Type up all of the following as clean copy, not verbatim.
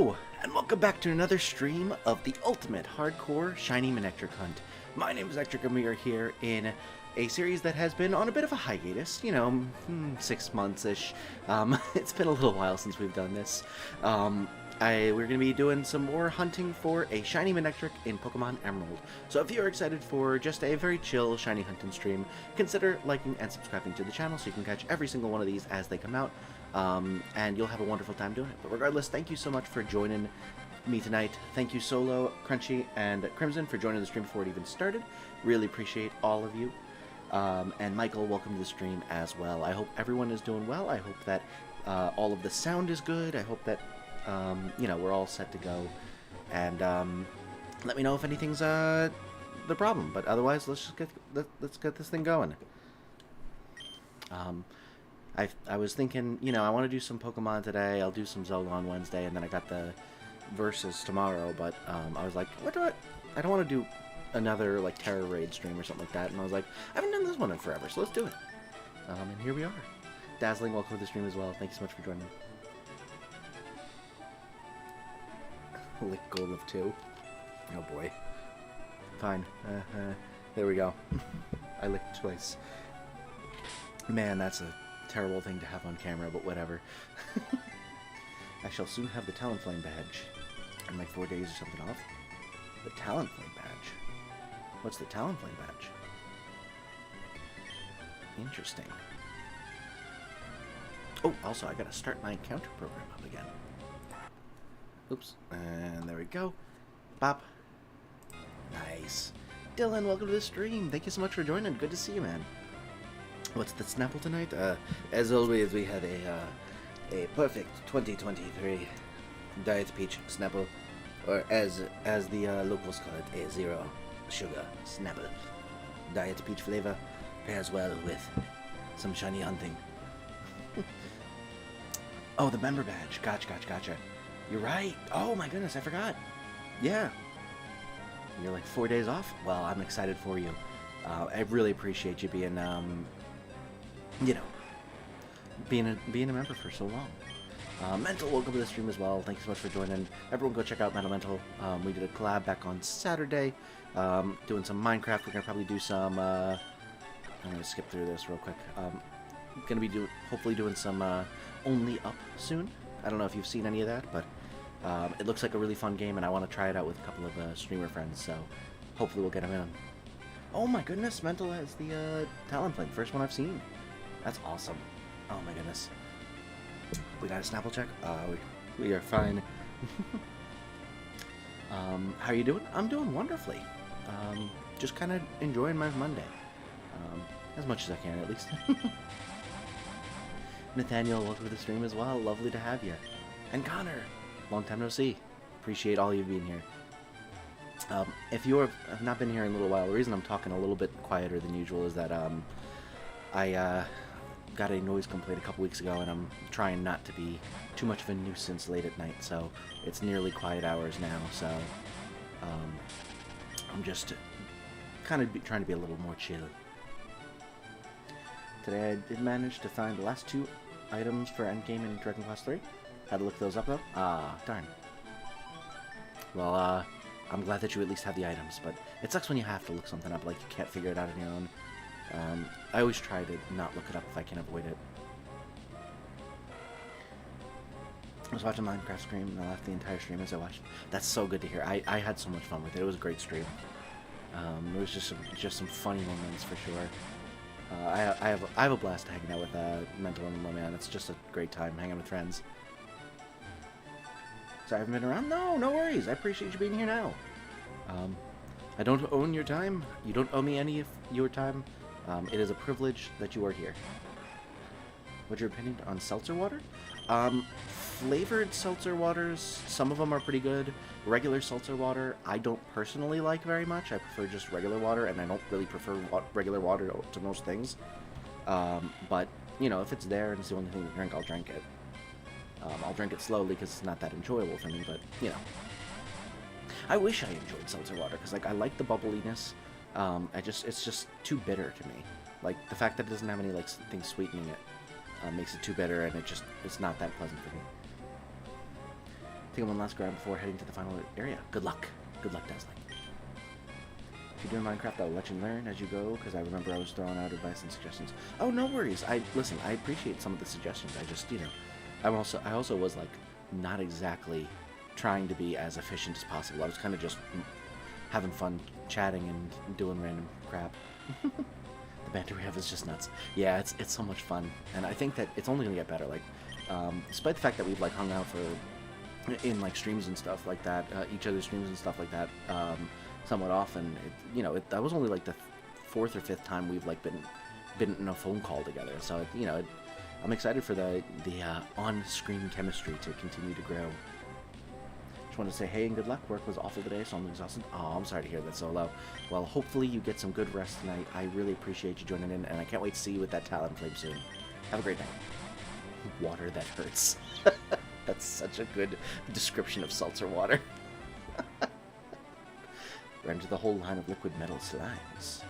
Hello, and welcome back to another stream of the ultimate hardcore shiny Manectric hunt. My name is Ectric, and we are here in a series that has been on a bit of a hiatus, 6 months-ish. It's been a little while since we've done this. We're going to be doing some more hunting for a shiny Manectric in Pokemon Emerald. So if you're excited for just a very chill shiny hunting stream, consider liking and subscribing to the channel so you can catch every single one of these as they come out. And you'll have a wonderful time doing it. But regardless, thank you so much for joining me tonight. Thank you Solo, Crunchy, and Crimson for joining the stream before it even started. Really appreciate all of you. And Michael, welcome to the stream as well. I hope everyone is doing well. I hope that all of the sound is good. I hope that we're all set to go. And let me know if anything's the problem. But otherwise, let's get this thing going. I was thinking, I want to do some Pokemon today. I'll do some Zelda on Wednesday, and then I got the Versus tomorrow. But I was like, I don't want to do another like Terror Raid stream or something like that. And I was like, I haven't done this one in forever, so let's do it. And here we are. Dazzling, welcome to the stream as well. Thank you so much for joining me. Lick goal of 2. Oh boy. Fine. There we go. I licked twice. Man, that's a terrible thing to have on camera, but whatever. I shall soon have the Talonflame badge. In like 4 days or something off. The Talonflame badge? What's the Talonflame badge? Interesting. Oh, also, I gotta start my encounter program up again. Oops. And there we go. Bop. Nice. Dylan, welcome to the stream. Thank you so much for joining. Good to see you, man. What's the Snapple tonight? As always, we have a perfect 2023 Diet Peach Snapple, or as the locals call it, a zero sugar Snapple. Diet Peach flavor pairs well with some shiny hunting. Oh, the member badge. Gotcha. You're right. Oh my goodness, I forgot. Yeah. You're like 4 days off? Well, I'm excited for you. I really appreciate you being, being a member for so long. Mental, welcome to the stream as well. Thank you so much for joining. Everyone go check out Mental. We did a collab back on Saturday. Doing some Minecraft. We're going to probably do some, I'm going to skip through this real quick. Going to be hopefully doing some Only Up soon. I don't know if you've seen any of that, but it looks like a really fun game, and I want to try it out with a couple of streamer friends, so hopefully we'll get them in. Oh my goodness, Mental has the Talonflame, first one I've seen. That's awesome. Oh my goodness. We got a Snapple check? We are fine. How are you doing? I'm doing wonderfully. Just kind of enjoying my Monday. As much as I can, at least. Nathaniel, welcome to the stream as well. Lovely to have you. And Connor, long time no see. Appreciate all you being here. If you have not been here in a little while, the reason I'm talking a little bit quieter than usual is that I got a noise complaint a couple weeks ago, and I'm trying not to be too much of a nuisance late at night, so it's nearly quiet hours now, so I'm just kind of trying to be a little more chill. Today I did manage to find the last 2 items for endgame in Dragon Quest III. Had to look those up though. Ah, darn. Well, I'm glad that you at least have the items, but it sucks when you have to look something up, like you can't figure it out on your own. I always try to not look it up if I can avoid it. I was watching Minecraft stream, and I left the entire stream as I watched. That's so good to hear. I had so much fun with it. It was a great stream. It was just some funny moments for sure. I have a blast hanging out with Mental and my man. It's just a great time hanging with friends. So I haven't been around? No worries. I appreciate you being here now. I don't own your time. You don't owe me any of your time. It is a privilege that you are here. What's your opinion on seltzer water? Flavored seltzer waters, some of them are pretty good. Regular seltzer water, I don't personally like very much. I prefer just regular water, and I don't really prefer regular water to most things. But, if it's there and it's the only thing to drink, I'll drink it. I'll drink it slowly because it's not that enjoyable for me, but, I wish I enjoyed seltzer water, because, I like the bubbliness. It's just too bitter to me. Like, the fact that it doesn't have any, things sweetening it makes it too bitter, and it's not that pleasant for me. Take one last grab before heading to the final area. Good luck. Good luck, Dazzling. If you're doing Minecraft, I'll let you learn as you go, because I remember I was throwing out advice and suggestions. Oh, no worries. Listen, I appreciate some of the suggestions. I just, you know, I also was, like, not exactly trying to be as efficient as possible. I was kind of just having fun chatting and doing random crap. The banter we have is just nuts. Yeah, it's so much fun, and I think that it's only gonna get better. Like, despite the fact that we've like hung out in like streams and stuff like that, each other's streams and stuff like that, somewhat often. That was only like the fourth or fifth time we've like been in a phone call together. So I'm excited for the on-screen chemistry to continue to grow. Just want to say hey and good luck. Work was awful today, so I'm exhausted. Oh, I'm sorry to hear that, Solo. Well, hopefully you get some good rest tonight. I really appreciate you joining in, and I can't wait to see you with that Talonflame soon. Have a great night. Water that hurts. That's such a good description of seltzer water. Ran into the whole line of liquid metal slimes.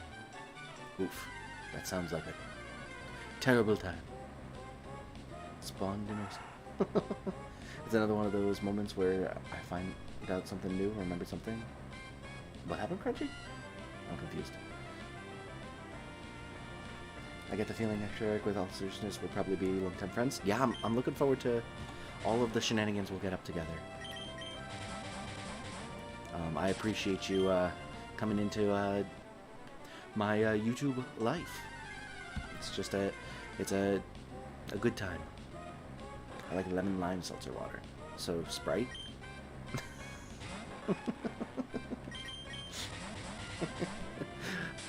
Oof. That sounds like a terrible time. Spawned innocent. It's another one of those moments where I find out something new, remember something. What happened, Crunchy? I'm confused. I get the feeling Ectric, with all seriousness, we'll probably be long-time friends. Yeah, I'm looking forward to all of the shenanigans we'll get up together. I appreciate you coming into my YouTube life. It's just a good time. I like lemon lime seltzer water. So Sprite.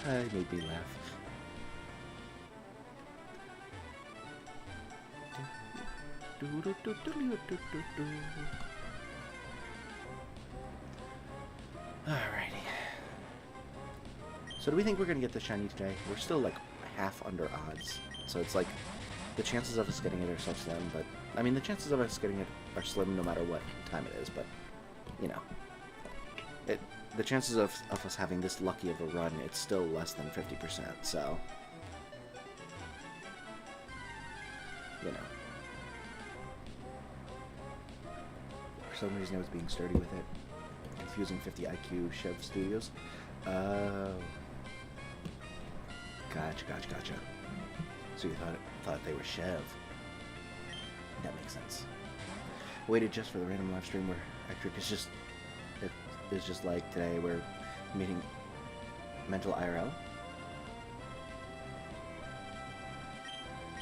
Made me laugh. Alrighty. So do we think we're gonna get the shiny today? We're still like half under odds. So it's like the chances of us getting it are so slim, but I mean the chances of us getting it are slim no matter what time it is, but you know. The chances of us having this lucky of a run, it's still less than 50%, so you know. For some reason I was being sturdy with it. Confusing 50 IQ Chev Studios. Oh. Gotcha. So you thought they were Chev. That makes sense. Waited just for the random live stream where Ectric is just like today we're meeting mental IRL.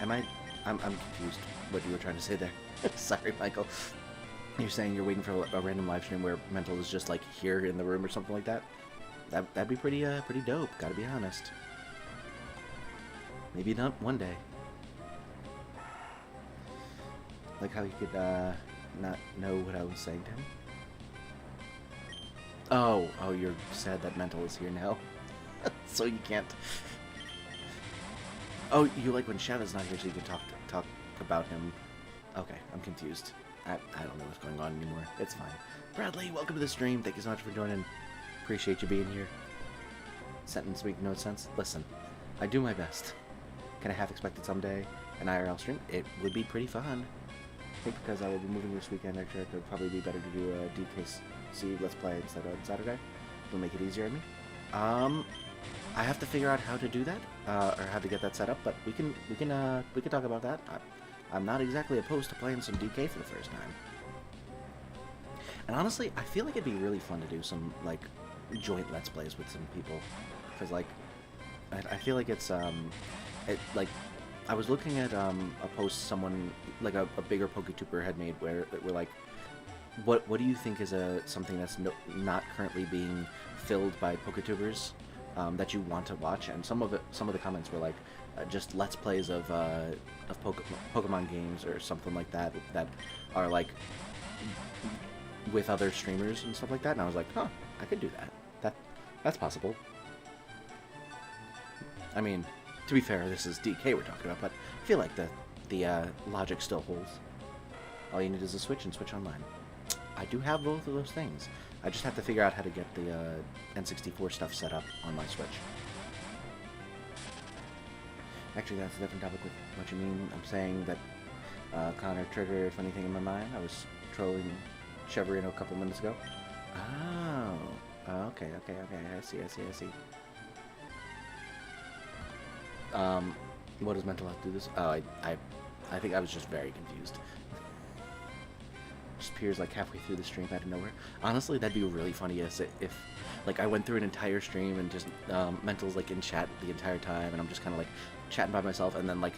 I'm confused what you were trying to say there. Sorry, Michael. You're saying you're waiting for a random live stream where mental is just like here in the room or something like that? That'd be pretty dope, gotta be honest. Maybe not one day. Like how he could not know what I was saying to him. Oh, you're sad that mental is here now. So you can't. Oh, you like when Chev is not here so you can talk about him. Okay, I'm confused. I don't know what's going on anymore. It's fine. Bradley, welcome to the stream. Thank you so much for joining. Appreciate you being here. Sentence make no sense. Listen, I do my best. Can I half expect it someday? An IRL stream? It would be pretty fun. I think because I will be moving this weekend, actually, it would probably be better to do a DKC Let's Play instead of Saturday. It'll make it easier on me. I have to figure out how to do that, or how to get that set up, but we can talk about that. I'm not exactly opposed to playing some DK for the first time. And honestly, I feel like it'd be really fun to do some, like, joint Let's Plays with some people. Because, like, I feel like it's, like, I was looking at a post someone, like a bigger PokeTuber had made where we're like, what do you think is something that's not currently being filled by PokeTubers that you want to watch? And some of the comments were like, just Let's Plays of Pokemon games or something like that are like with other streamers and stuff like that. And I was like, huh, I could do that. That's possible. I mean, to be fair, this is DK we're talking about, but I feel like the logic still holds. All you need is a Switch and Switch Online. I do have both of those things. I just have to figure out how to get the N64 stuff set up on my Switch. Actually, that's a different topic with what you mean. I'm saying that Connor triggered a funny thing in my mind. I was trolling shove her in a couple minutes ago. Oh. Okay. I see. What does mental health do this? Oh, I think I was just very confused. Just appears like halfway through the stream out of nowhere. Honestly, that'd be really funny if like I went through an entire stream and just mental's like in chat the entire time, and I'm just kind of like chatting by myself, and then like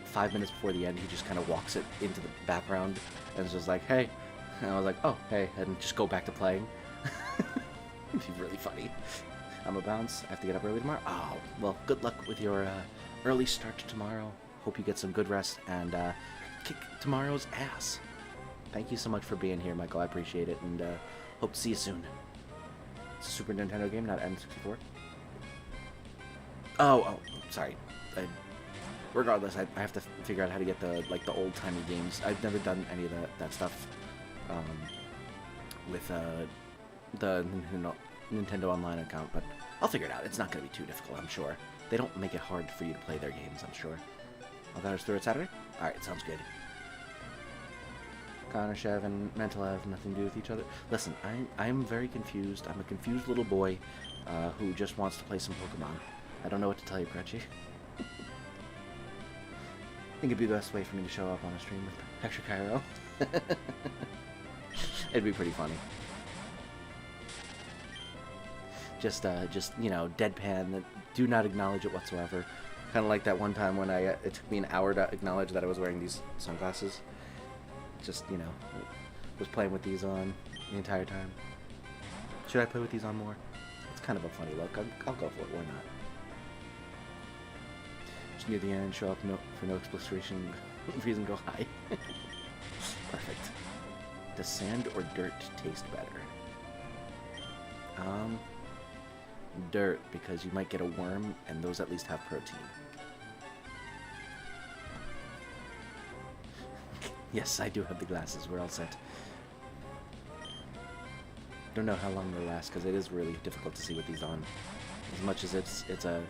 5 minutes before the end, he just kind of walks it into the background and it's just like, hey, and I was like, oh, hey, and just go back to playing. It'd be really funny. I'm a bounce. I have to get up early tomorrow. Oh, well, good luck with your early start to tomorrow. Hope you get some good rest and kick tomorrow's ass. Thank you so much for being here, Michael. I appreciate it, and hope to see you soon. It's a Super Nintendo game, not N64. Oh, sorry. Regardless, I have to figure out how to get the old-timey games. I've never done any of that stuff with the Nintendo Online account, but I'll figure it out. It's not going to be too difficult, I'm sure. They don't make it hard for you to play their games, I'm sure. I'll got us through it Saturday? Alright, sounds good. Connor, Chev, and Mental have nothing to do with each other. Listen, I'm very confused. I'm a confused little boy who just wants to play some Pokemon. I don't know what to tell you, Crutchy. I think it'd be the best way for me to show up on a stream with ElectriCrew. It'd be pretty funny. Just you know, deadpan, do not acknowledge it whatsoever. Kind of like that one time when it took me an hour to acknowledge that I was wearing these sunglasses. Just, you know, was playing with these on the entire time. Should I play with these on more? It's kind of a funny look. I'll go for it. Why not? Just near the end, show up for no explicit reason, go high. Perfect. Does sand or dirt taste better? Dirt, because you might get a worm, and those at least have protein. Yes, I do have the glasses. We're all set. Don't know how long they'll last, because it is really difficult to see with these on. As much as it is a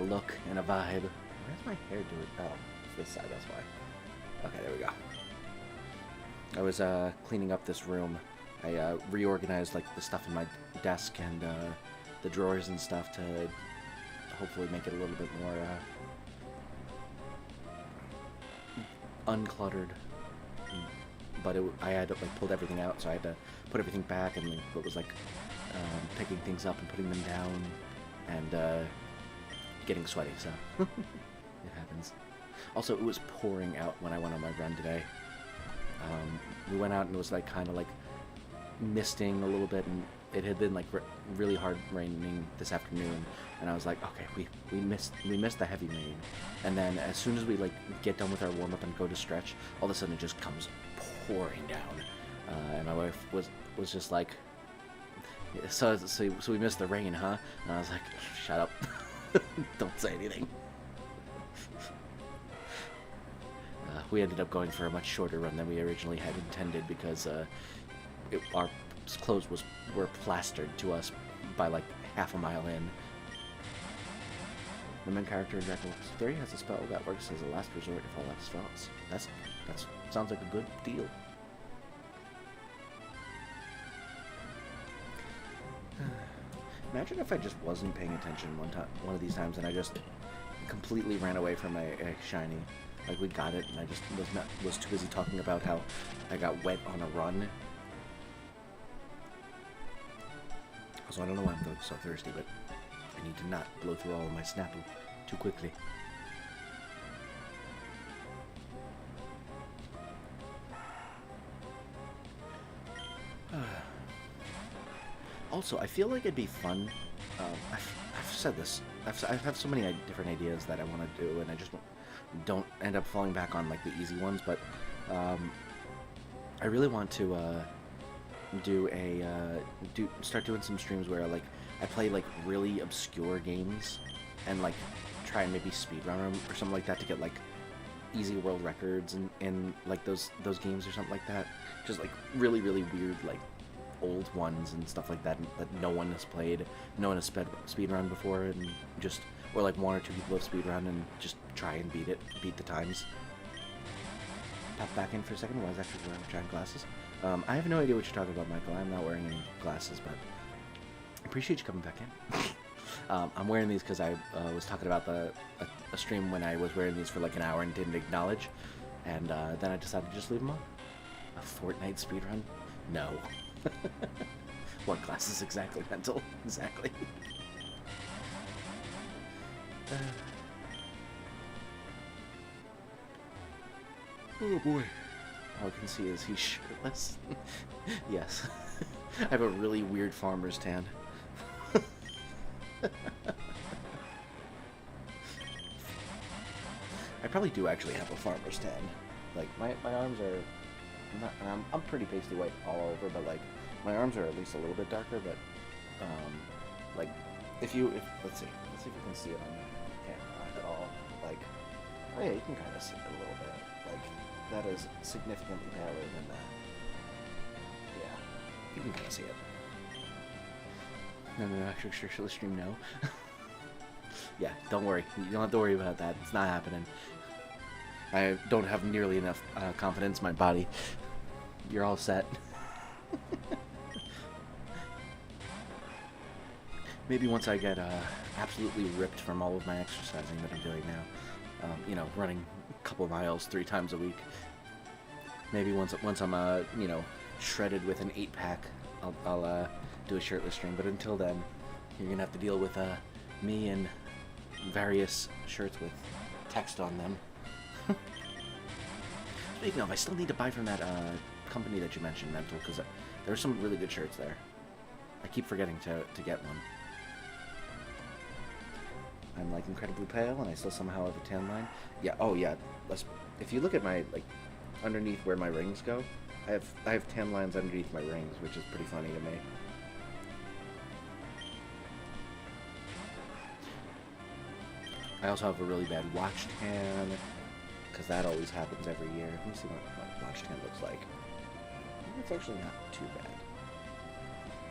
look and a vibe. Where's my hair doing? Oh, it's this side, that's why. Okay, there we go. I was cleaning up this room. I reorganized like the stuff in my desk and the drawers and stuff to hopefully make it a little bit more uncluttered. But I had like pulled everything out, so I had to put everything back, and it was like picking things up and putting them down and getting sweaty, so it happens. Also, it was pouring out when I went on my run today. We went out and it was like kind of like misting a little bit, and it had been like really hard raining this afternoon, and I was like, okay, we missed the heavy rain, and then as soon as we like get done with our warm up and go to stretch, all of a sudden it just comes pouring down, and my wife was just like, so we missed the rain, huh? And I was like, shut up, don't say anything. We ended up going for a much shorter run than we originally had intended because our clothes were plastered to us by like half a mile in. The main character in Dragon Ball 30 has a spell that works as a last resort if all else fails. That sounds like a good deal. Imagine if I just wasn't paying attention one of these times, and I just completely ran away from a shiny. Like, we got it, and I just was too busy talking about how I got wet on a run. Also, I don't know why I'm so thirsty, but I need to not blow through all of my Snapple too quickly. Also, I feel like it'd be fun. I've said this. I have so many different ideas that I want to do, and I just don't end up falling back on like the easy ones. But I really want to start doing some streams where like I play like really obscure games and like try and maybe speedrun them or something like that to get like easy world records and like those games or something like that. Just like really weird like old ones and stuff like that no one has played, no one has speedrun before, and just, or like one or two people have speedrun and just try and beat the times. Pop back in for a second. Why is actually wearing giant glasses? I have no idea what you're talking about, Michael. I'm not wearing any glasses, but I appreciate you coming back in. I'm wearing these because I was talking about a stream when I was wearing these for like an hour and didn't acknowledge, and then I decided to just leave them on. A Fortnite speedrun? No. What glasses exactly, Mental? Exactly. Oh boy. All I can see is he's shirtless. Yes. I have a really weird farmer's tan. I probably do actually have a farmer's tan. Like, my arms are... I'm pretty pasty white all over, but, like, my arms are at least a little bit darker, but, like, let's see if you can see it on camera at all. Like, oh yeah, you can kind of see it a little bit. Like, that is significantly paler than that. Yeah, you can kind of see it. No, actually, sure, stream, no. Yeah, don't worry. You don't have to worry about that. It's not happening. I don't have nearly enough confidence in my body. You're all set. Maybe once I get absolutely ripped from all of my exercising that I'm doing now, you know, running a couple miles 3 times a week. Maybe once I'm you know, shredded with an 8-pack, I'll do a shirtless stream. But until then, you're gonna have to deal with me and various shirts with text on them. Speaking of, I still need to buy from that company that you mentioned, Mental, because there are some really good shirts there. I keep forgetting to get one. I'm like incredibly pale, and I still somehow have a tan line. Yeah. Oh yeah. If you look at my like underneath where my rings go, I have tan lines underneath my rings, which is pretty funny to me. I also have a really bad watch tan, because that always happens every year. Let me see what my watch tan looks like. It's actually not too bad.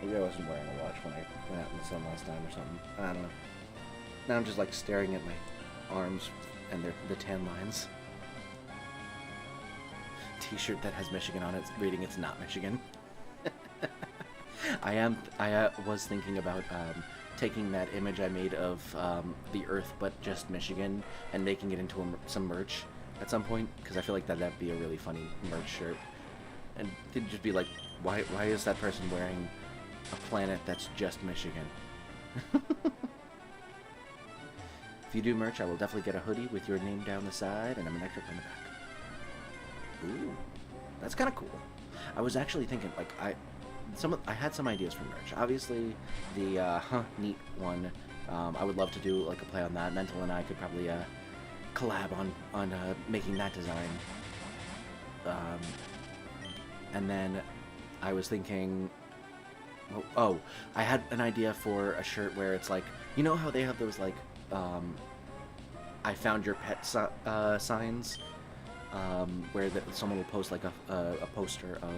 Maybe I wasn't wearing a watch when I went out in the sun last time or something. I don't know. Now I'm just like staring at my arms and the tan lines. T-shirt that has Michigan on it, reading "It's not Michigan." I was thinking about taking that image I made of the Earth, but just Michigan, and making it into some merch at some point, because I feel like that'd be a really funny merch shirt. And it'd just be like, why is that person wearing a planet that's just Michigan? If you do merch, I will definitely get a hoodie with your name down the side and a Manectric on the back. Ooh, that's kind of cool. I was actually thinking, like, I had some ideas for merch. Obviously, the neat one. I would love to do like a play on that. Mental and I could probably collab on making that design. And then I was thinking, oh, I had an idea for a shirt where it's like, you know how they have those like I found your pet signs, where someone will post like a poster of,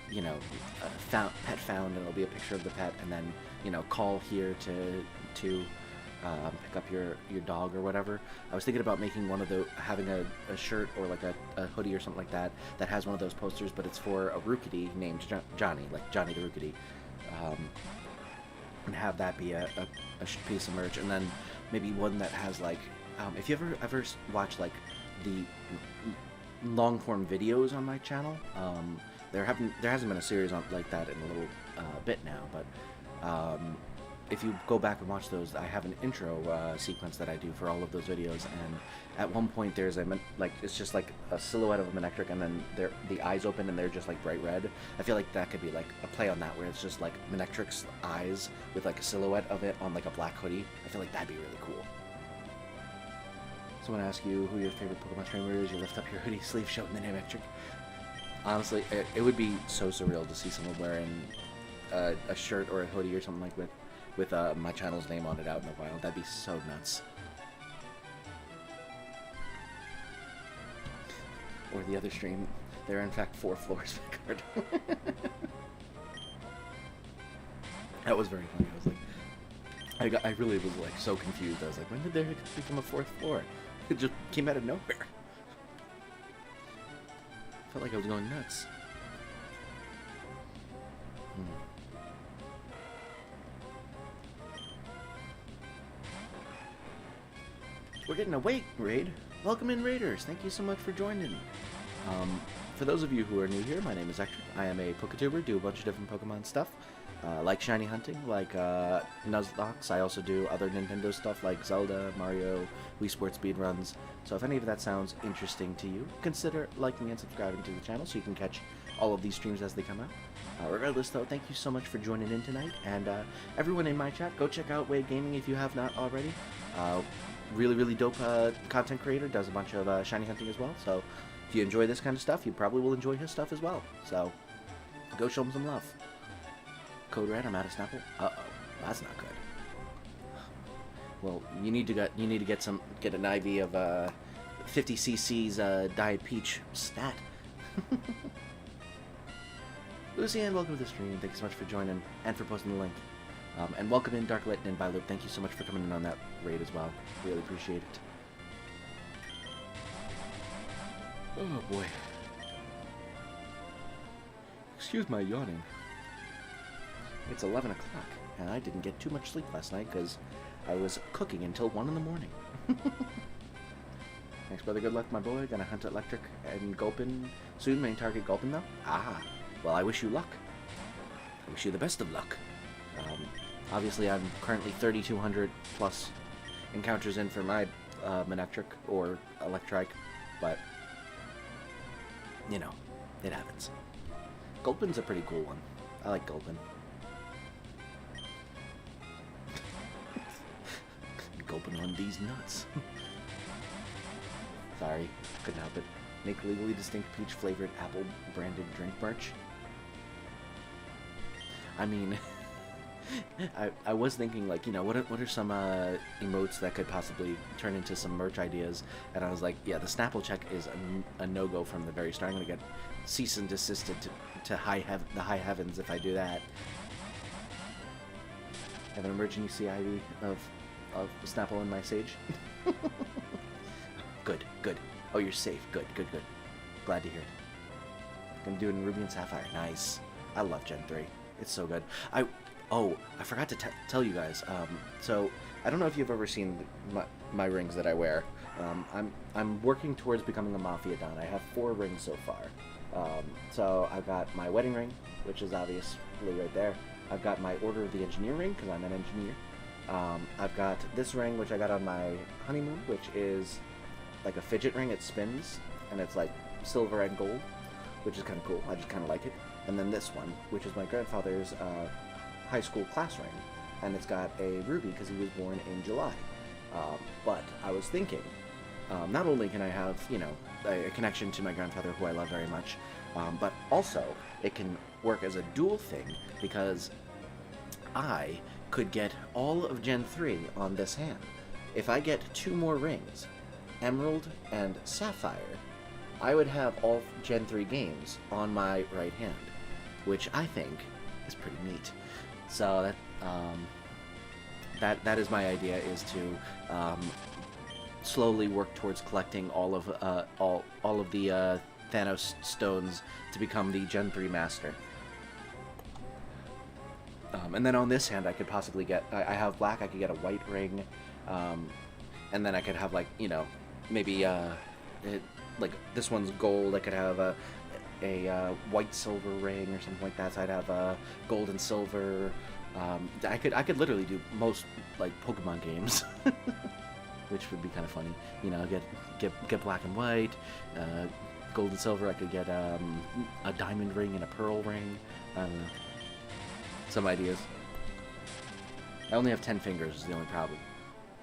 you know, pet found, and it'll be a picture of the pet, and then, you know, call here to pick up your dog or whatever. I was thinking about making one of having a shirt or like a hoodie or something like that has one of those posters, but it's for a Rookity named Johnny, like Johnny the Rookity, and have that be a piece of merch. And then maybe one that has like, if you ever watch like the long form videos on my channel, there hasn't been a series like that in a little bit now, but if you go back and watch those, I have an intro sequence that I do for all of those videos, and at one point there's it's just like a silhouette of a Manectric, and then the eyes open and they're just like bright red. I feel like that could be like a play on that, where it's just like Manectric's eyes with like a silhouette of it on like a black hoodie. I feel like that'd be really cool. Someone asked you who your favorite Pokemon streamer is, you lift up your hoodie sleeve showing the name Ectric. Honestly, it would be so surreal to see someone wearing a shirt or a hoodie or something like with my channel's name on it out in the wild. That'd be so nuts. Or the other stream, there are in fact 4 floors back. That was very funny. I was like, I really was like so confused. I was like, when did there become a 4th floor? It just came out of nowhere. Felt like I was going nuts. We're getting a wait raid. Welcome in, raiders. Thank you so much for joining. For those of you who are new here, my name is Ectric. I am a PokeTuber, do a bunch of different Pokemon stuff, like shiny hunting, like nuzlocke. I also do other Nintendo stuff like Zelda, Mario, Wii Sports speedruns. So if any of that sounds interesting to you, consider liking and subscribing to the channel so you can catch all of these streams as they come out. Regardless, though, thank you so much for joining in tonight, and everyone in my chat, go check out Wade Gaming if you have not already. Really dope content creator, does a bunch of shiny hunting as well, so if you enjoy this kind of stuff, you probably will enjoy his stuff as well. So go show him some love. Code Red, I'm out of Snapple. Uh-oh, that's not good. Well, you need to get an IV of 50 cc's Diet Peach stat. Lucianne, welcome to the stream. Thank you so much for joining and for posting the link. And welcome in Darklit and Byloop. Thank you so much for coming in on that raid as well. Really appreciate it. Oh boy. Excuse my yawning. It's 11 o'clock, and I didn't get too much sleep last night because I was cooking until 1 in the morning. Thanks, brother. Good luck, my boy. Gonna hunt Electric and Gulpin soon. Main target Gulpin, though. Ah, well, I wish you luck. I wish you the best of luck. Obviously, I'm currently 3,200 plus encounters in for my Manectric or Electric, but you know, it happens. Gulpin's a pretty cool one. I like Gulpin. Gulpin on these nuts. Sorry, couldn't help it. Make legally distinct peach flavored apple branded drink merch. I mean, I was thinking, like, you know, what are some emotes that could possibly turn into some merch ideas, and I was like, yeah, the Snapple check is a no-go from the very start. I'm gonna get cease and desisted to the high heavens if I do that. Have an emergency IV of Snapple in my Sage. Good. Oh, you're safe. Good. Glad to hear it. Gonna do it in Ruby and Sapphire. Nice. I love Gen 3. It's so good. I forgot to tell you guys. So I don't know if you've ever seen my rings that I wear. I'm working towards becoming a Mafia Don. I have 4 rings so far. So I've got my wedding ring, which is obviously right there. I've got my Order of the Engineer ring, because I'm an engineer. I've got this ring, which I got on my honeymoon, which is like a fidget ring. It spins, and it's like silver and gold, which is kind of cool. I just kind of like it. And then this one, which is my grandfather's high school class ring, and it's got a ruby because he was born in July. But I was thinking, not only can I have, you know, a connection to my grandfather, who I love very much, but also it can work as a dual thing, because I could get all of Gen 3 on this hand. If I get 2 more rings, Emerald and Sapphire, I would have all Gen 3 games on my right hand, which I think is pretty neat. So that is my idea, is to slowly work towards collecting all of the Thanos stones to become the Gen 3 master. And then on this hand, I could possibly get, I have black, I could get a white ring, and then I could have, like, you know, maybe, like, this one's gold, I could have a white silver ring or something like that, so I'd have gold and silver. I could literally do most, like, Pokemon games, which would be kind of funny, you know, get black and white, gold and silver. I could get a diamond ring and a pearl ring. I don't know. Some ideas. I only have 10 fingers is the only problem,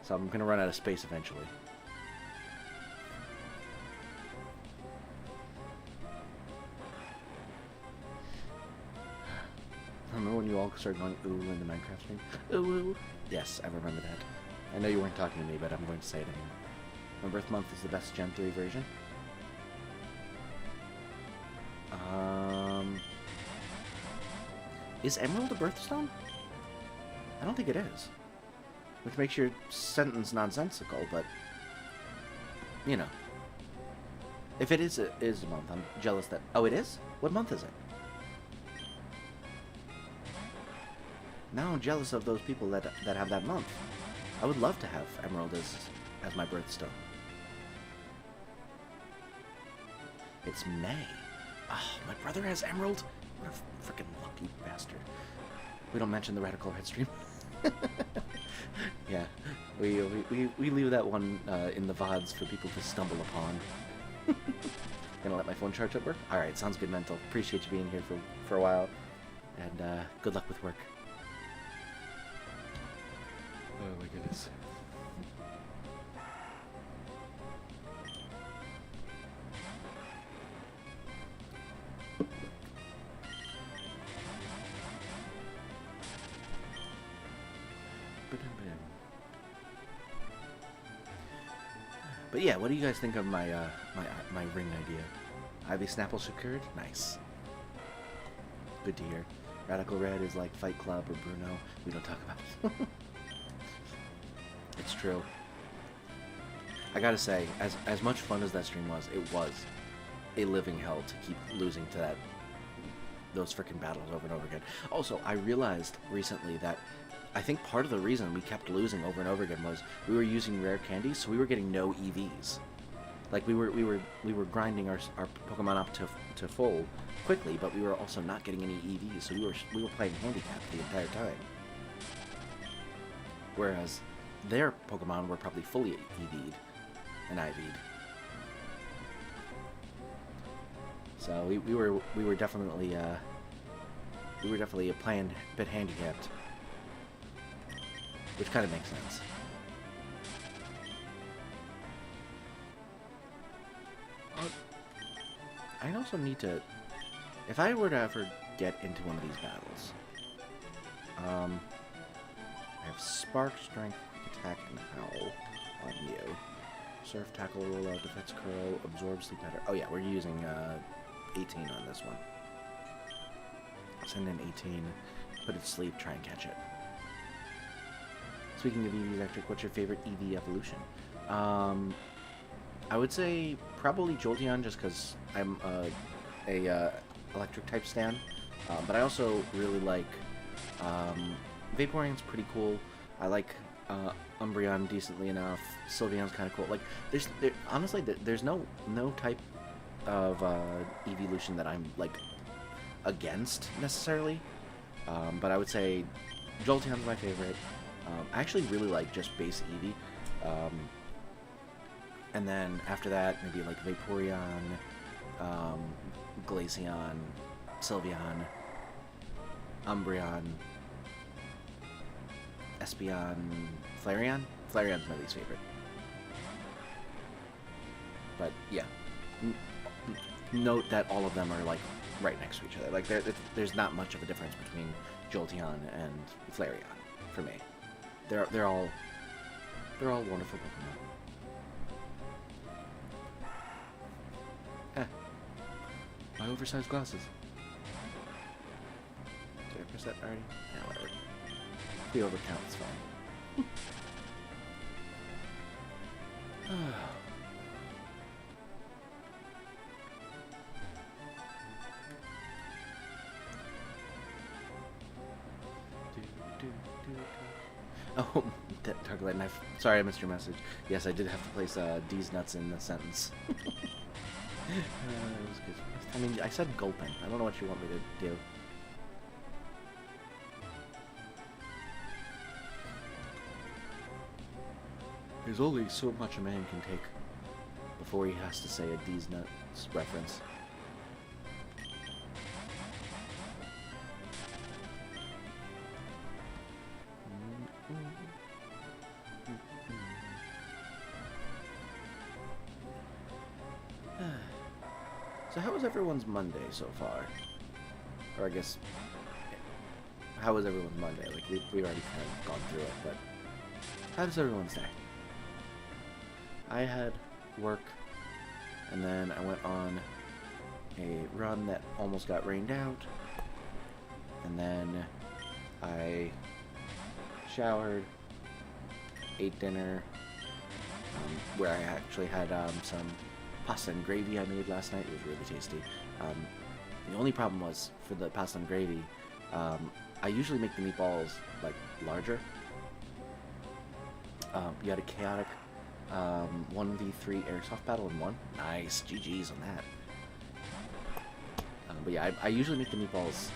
so I'm gonna run out of space eventually. Remember when you all started going ooh in the Minecraft stream? Ooh. Yes, I remember that. I know you weren't talking to me, but I'm going to say it anyway. My birth month is the best Gen 3 version. Is Emerald a birthstone? I don't think it is. Which makes your sentence nonsensical, but, you know. If it is a month, I'm jealous that... Oh, it is? What month is it? Now I'm jealous of those people that have that month. I would love to have Emerald as my birthstone. It's May. Oh, my brother has Emerald? What a freaking lucky bastard. We don't mention the Radical Red stream. Yeah, we leave that one in the VODs for people to stumble upon. Gonna let my phone charge up work? Alright, sounds good, Mental. Appreciate you being here for a while. And good luck with work. Oh my goodness. But yeah, what do you guys think of my my ring idea? Ivy Snapple secured? Nice. Good to hear. Radical Red is like Fight Club or Bruno. We don't talk about it. It's true. I gotta say, as much fun as that stream was, it was a living hell to keep losing to those frickin' battles over and over again. Also, I realized recently that I think part of the reason we kept losing over and over again was we were using rare candies, so we were getting no EVs. Like we were grinding our Pokemon up to full quickly, but we were also not getting any EVs, so we were playing handicapped the entire time. Whereas their Pokemon were probably fully EV'd and IV'd. So we were definitely playing a bit handicapped. Which kind of makes sense. I also need to... If I were to ever get into one of these battles... I have Spark, Strength, Quick Attack, and Howl on you. Surf, Tackle, Rollout, Defense Curl, Absorb, Sleep Pattern. Oh yeah, we're using 18 on this one. Send in 18, put it to sleep, try and catch it. Speaking of EVs, Ectric, what's your favorite EV evolution? I would say probably Jolteon, just because I'm a electric type stan. But I also really like Vaporeon's pretty cool. I like Umbreon decently enough. Sylveon's kind of cool. Like, honestly, there's no type of evolution that I'm like against necessarily. But I would say Jolteon's my favorite. I actually really like just base Eevee. And then after that, maybe like Vaporeon, Glaceon, Sylveon, Umbreon, Espeon, Flareon. Flareon's my least favorite. But yeah, note that all of them are like right next to each other. Like there's not much of a difference between Jolteon and Flareon for me. They're all wonderful Pokemon. My oversized glasses. Did I press that already? Yeah, whatever. The overcount is fine. Oh, Target Knife. Sorry I missed your message. Yes, I did have to place D's nuts in the sentence. It was good. I mean, I said gulping. I don't know what you want me to do. There's only so much a man can take before he has to say a D's nuts reference. So how was everyone's Monday so far? Or I guess, how was everyone's Monday? Like, we've already kind of gone through it, but how does everyone's day? I had work, and then I went on a run that almost got rained out, and then I showered, ate dinner, where I actually had some pasta and gravy I made last night. It was really tasty. The only problem was, for the pasta and gravy, I usually make the meatballs like larger. You had a chaotic 1v3 airsoft battle in one. Nice, GG's on that. But yeah, I usually make the meatballs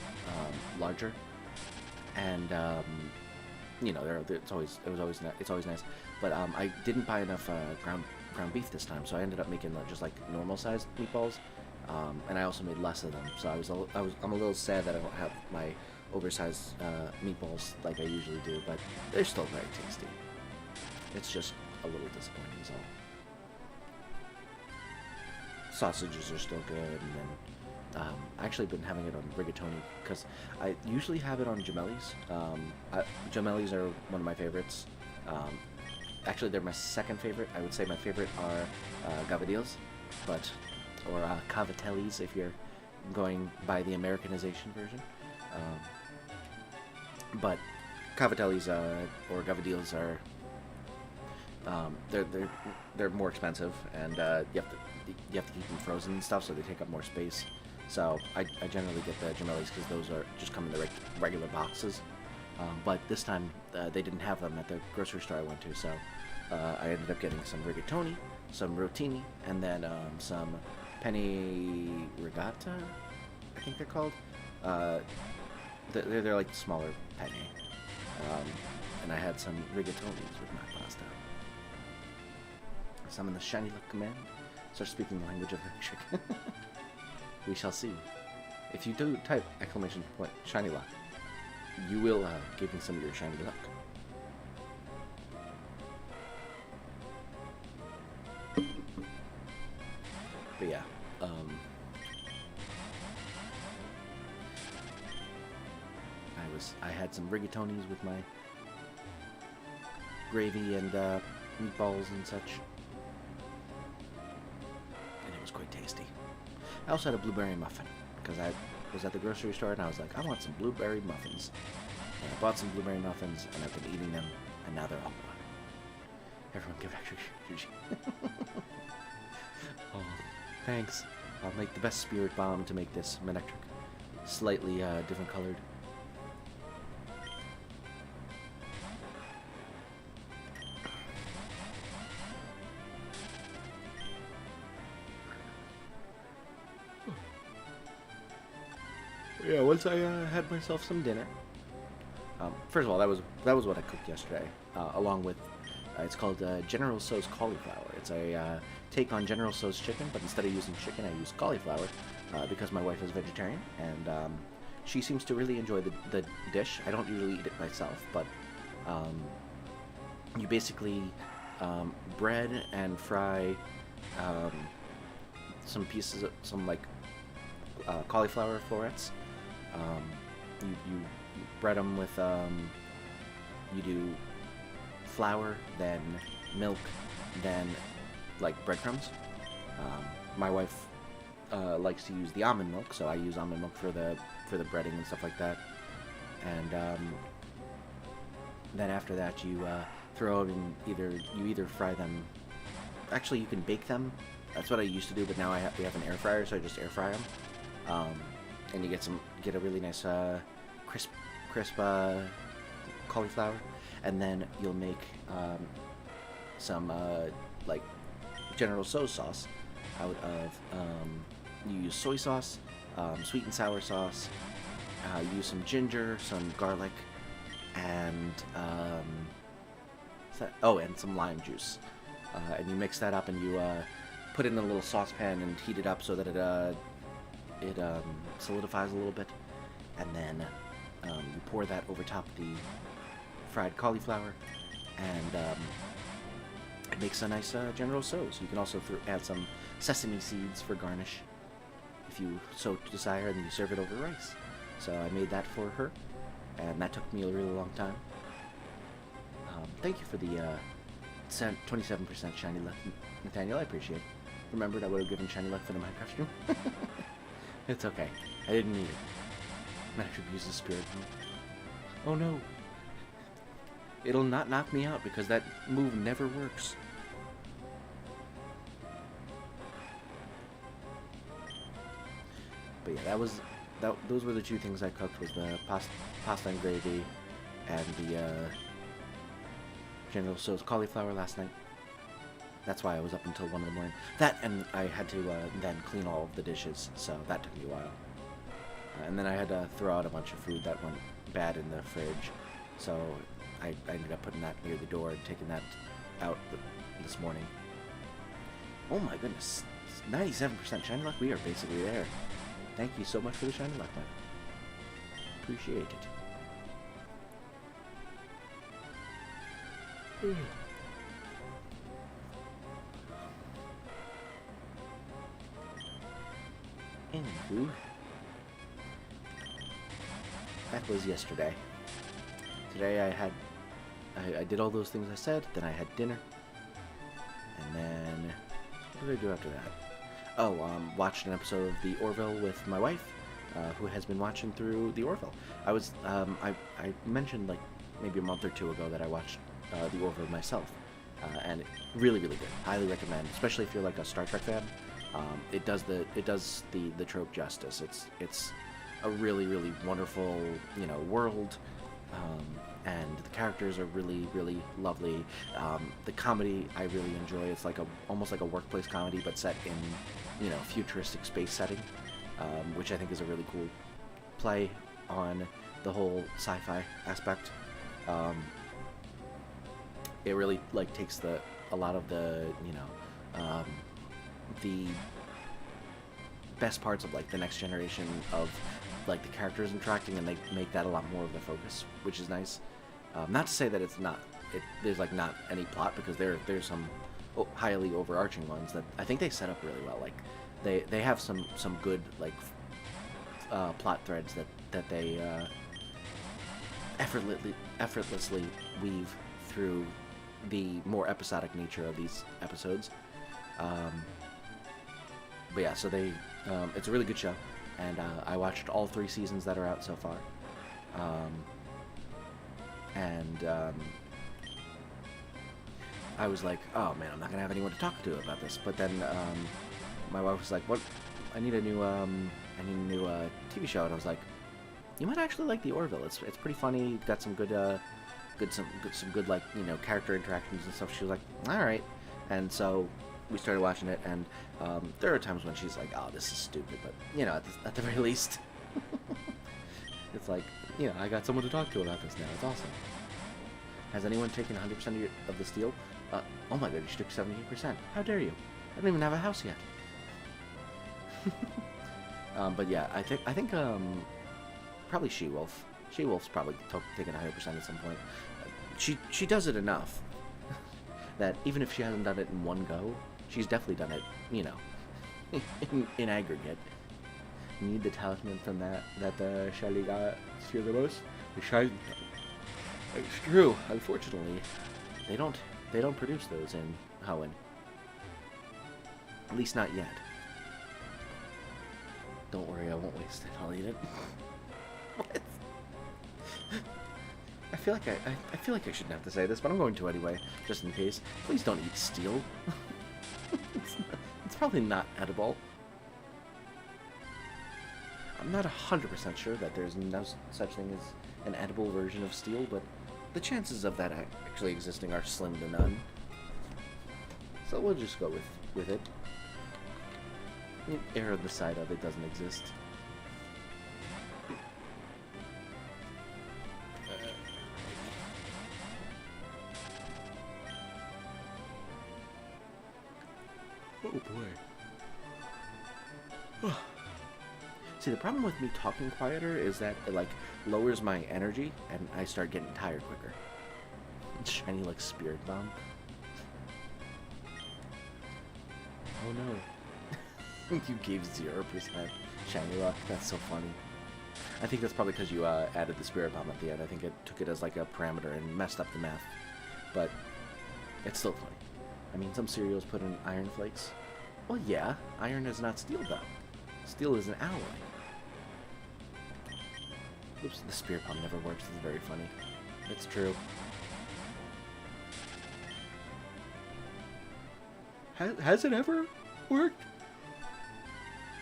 larger, and you know, it's always nice. But I didn't buy enough ground beef this time, so I ended up making just like normal sized meatballs, and I also made less of them. So I'm a little sad that I don't have my oversized meatballs like I usually do, but they're still very tasty. It's just a little disappointing, is all. Sausages are still good, and then I actually been having it on rigatoni because I usually have it on gemellis. Gemellis are one of my favorites. Actually, they're my second favorite. I would say my favorite are gavadils, or cavatellis if you're going by the Americanization version. But cavatellis or gavadils are they're more expensive, and you have to keep them frozen and stuff, so they take up more space. So I generally get the gemellis because those just come in the regular boxes. But this time they didn't have them at the grocery store I went to, so I ended up getting some rigatoni, some rotini, and then some penne rigata, I think they're called. They're like smaller penne. And I had some rigatonis with my pasta. Summon the shiny luck command. Start speaking the language of Ectric. We shall see. If you do type exclamation point shiny luck, you will give me some of your shiny luck. But yeah, I had some rigatonis with my gravy and meatballs and such, and it was quite tasty. I also had a blueberry muffin because I was at the grocery store and I was like, I want some blueberry muffins. And I bought some blueberry muffins and I've been eating them, and now they're all gone. Everyone give Ectric sushi. Oh, thanks. I'll make the best spirit bomb to make this Manectric. Slightly different colored. Yeah, once I had myself some dinner. First of all, that was what I cooked yesterday, along with it's called General Tso's cauliflower. It's a take on General Tso's chicken, but instead of using chicken, I use cauliflower because my wife is vegetarian, and she seems to really enjoy the dish. I don't usually eat it myself, but you basically bread and fry some pieces of cauliflower florets. You bread them with you do flour, then milk, then like breadcrumbs. My wife likes to use the almond milk, so I use almond milk for the breading and stuff like that. And then after that, you throw in either fry them. Actually, you can bake them. That's what I used to do, but now we have an air fryer, so I just air fry them. And you get a really nice crisp cauliflower, and then you'll make some like General Tso's sauce out of you use soy sauce, sweet and sour sauce, use some ginger, some garlic, and and some lime juice, and you mix that up and you put it in a little saucepan and heat it up so that it solidifies a little bit, and then you pour that over top the fried cauliflower, and it makes a nice General Tso's. You can also add some sesame seeds for garnish if you so desire, and then you serve it over rice. So I made that for her, and that took me a really long time. Thank you for the 27% shiny luck, Nathaniel. I appreciate it. Remembered I would have given shiny luck for the Minecraft stream. It's okay. I didn't need it. Manectric uses spirit move. Oh no. It'll not knock me out because that move never works. But yeah, those were the two things I cooked, was the pasta and gravy and the General Tso's cauliflower last night. That's why I was up until 1 in the morning. That, and I had to then clean all of the dishes, so that took me a while. And then I had to throw out a bunch of food that went bad in the fridge, so I ended up putting that near the door and taking that out this morning. Oh my goodness, 97% shiny luck. We are basically there. Thank you so much for the shiny luck, man. Appreciate it. Anywho, that was yesterday. Today I did all those things I said, then I had dinner, and then, what did I do after that? Oh, watched an episode of The Orville with my wife, who has been watching through The Orville. I was, I mentioned like maybe a month or two ago that I watched The Orville myself, and really, really good. Highly recommend, especially if you're like a Star Trek fan. It does the trope justice. It's a really, really wonderful, you know, world, and the characters are really, really lovely. The comedy I really enjoy. It's like almost like a workplace comedy, but set in, you know, futuristic space setting, which I think is a really cool play on the whole sci-fi aspect. It really like takes a lot of the, you know, the best parts of like the next generation of like the characters interacting, and they make that a lot more of the focus, which is nice. Not to say that there's like not any plot, because there's some highly overarching ones that I think they set up really well. Like they have some good like plot threads that they effortlessly weave through the more episodic nature of these episodes. But yeah, so it's a really good show, and I watched all 3 seasons that are out so far. I was like, oh man, I'm not gonna have anyone to talk to about this. But then my wife was like, "What? I need a new TV show," and I was like, "You might actually like The Orville. It's pretty funny. Got some good like, you know, character interactions and stuff." She was like, "All right," and so we started watching it, and there are times when she's like, "Oh, this is stupid," but you know, at the very least, it's like, you know, I got someone to talk to about this now. It's awesome. Has anyone taken 100% of the steel? Oh my god, you took 78%. How dare you? I don't even have a house yet. But yeah, I think probably She-Wolf. She-Wolf's probably taken 100% at some point. She does it enough that even if she hasn't done it in one go, she's definitely done it, you know, in aggregate. You need the talisman from that Shelly got steal the most. The Shiny. It's true. Unfortunately, they don't produce those in Hoenn. At least not yet. Don't worry, I won't waste it. I'll eat it. What? I feel like I shouldn't have to say this, but I'm going to anyway, just in case. Please don't eat steel. It's probably not edible. I'm not 100% sure that there's no such thing as an edible version of steel, but the chances of that actually existing are slim to none. So we'll just go with it. Err on the side of it doesn't exist. Oh boy. See, the problem with me talking quieter is that it like lowers my energy and I start getting tired quicker. Shiny like Spirit Bomb. Oh no. You gave 0% shiny luck. That's so funny. I think that's probably because you added the Spirit Bomb at the end. I think it took it as like a parameter and messed up the math. But it's still funny. I mean, some cereals put in iron flakes. Well, yeah, iron is not steel though. Steel is an alloy. Oops, the Spirit Bomb never works. It's very funny. It's true. Has it ever worked?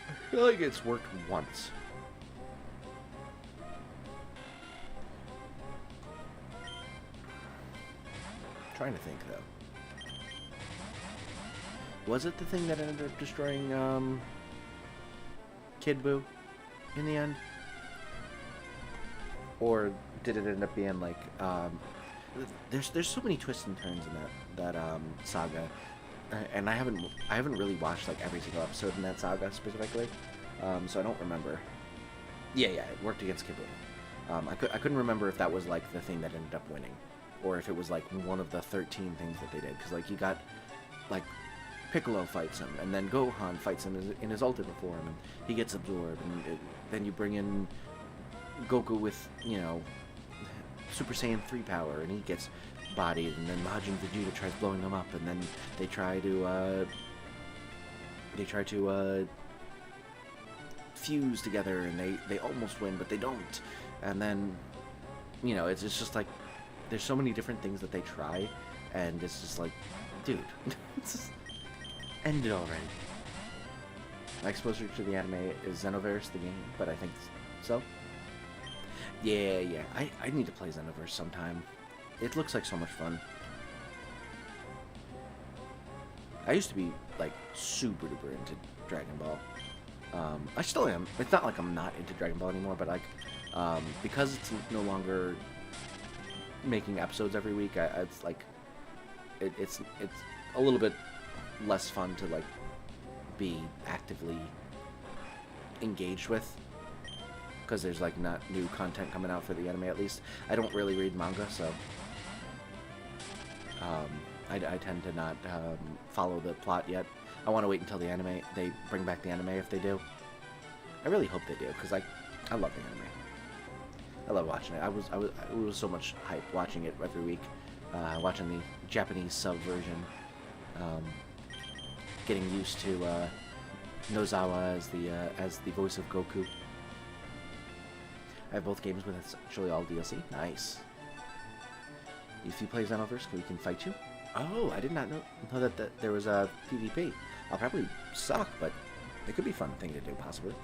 I feel like it's worked once. trying to think, though. Was it the thing that ended up destroying, Kid Buu in the end? Or did it end up being, like, there's so many twists and turns in that saga, and I haven't really watched, like, every single episode in that saga specifically, so I don't remember. Yeah, it worked against Kid Buu. I couldn't remember if that was, like, the thing that ended up winning, or if it was, like, one of the 13 things that they did, because, like, you got, like, Piccolo fights him, and then Gohan fights him in his ultimate form, and he gets absorbed, and then you bring in Goku with, you know, Super Saiyan 3 power, and he gets bodied, and then Majin Vegeta tries blowing him up, and then they try to fuse together, and they almost win, but they don't. And then, you know, it's just like, there's so many different things that they try, and it's just like, dude, it's just, end it already. My exposure to the anime is Xenoverse, the game, but I think so. Yeah, I need to play Xenoverse sometime. It looks like so much fun. I used to be, like, super duper into Dragon Ball. I still am. It's not like I'm not into Dragon Ball anymore, but, like, because it's no longer making episodes every week, it's like, it's a little bit less fun to, like, be actively engaged with, because there's, like, not new content coming out for the anime, at least. I don't really read manga, so I tend to not follow the plot yet. I want to wait until they bring back the anime if they do. I really hope they do, because I love the anime. I love watching it. It was so much hype watching it every week, watching the Japanese sub version, getting used to Nozawa as the voice of Goku. I have both games with essentially all DLC. Nice. If you play Xenoverse, we can fight you. Oh, I did not know that there was a PvP. I'll probably suck, but it could be a fun thing to do, possibly.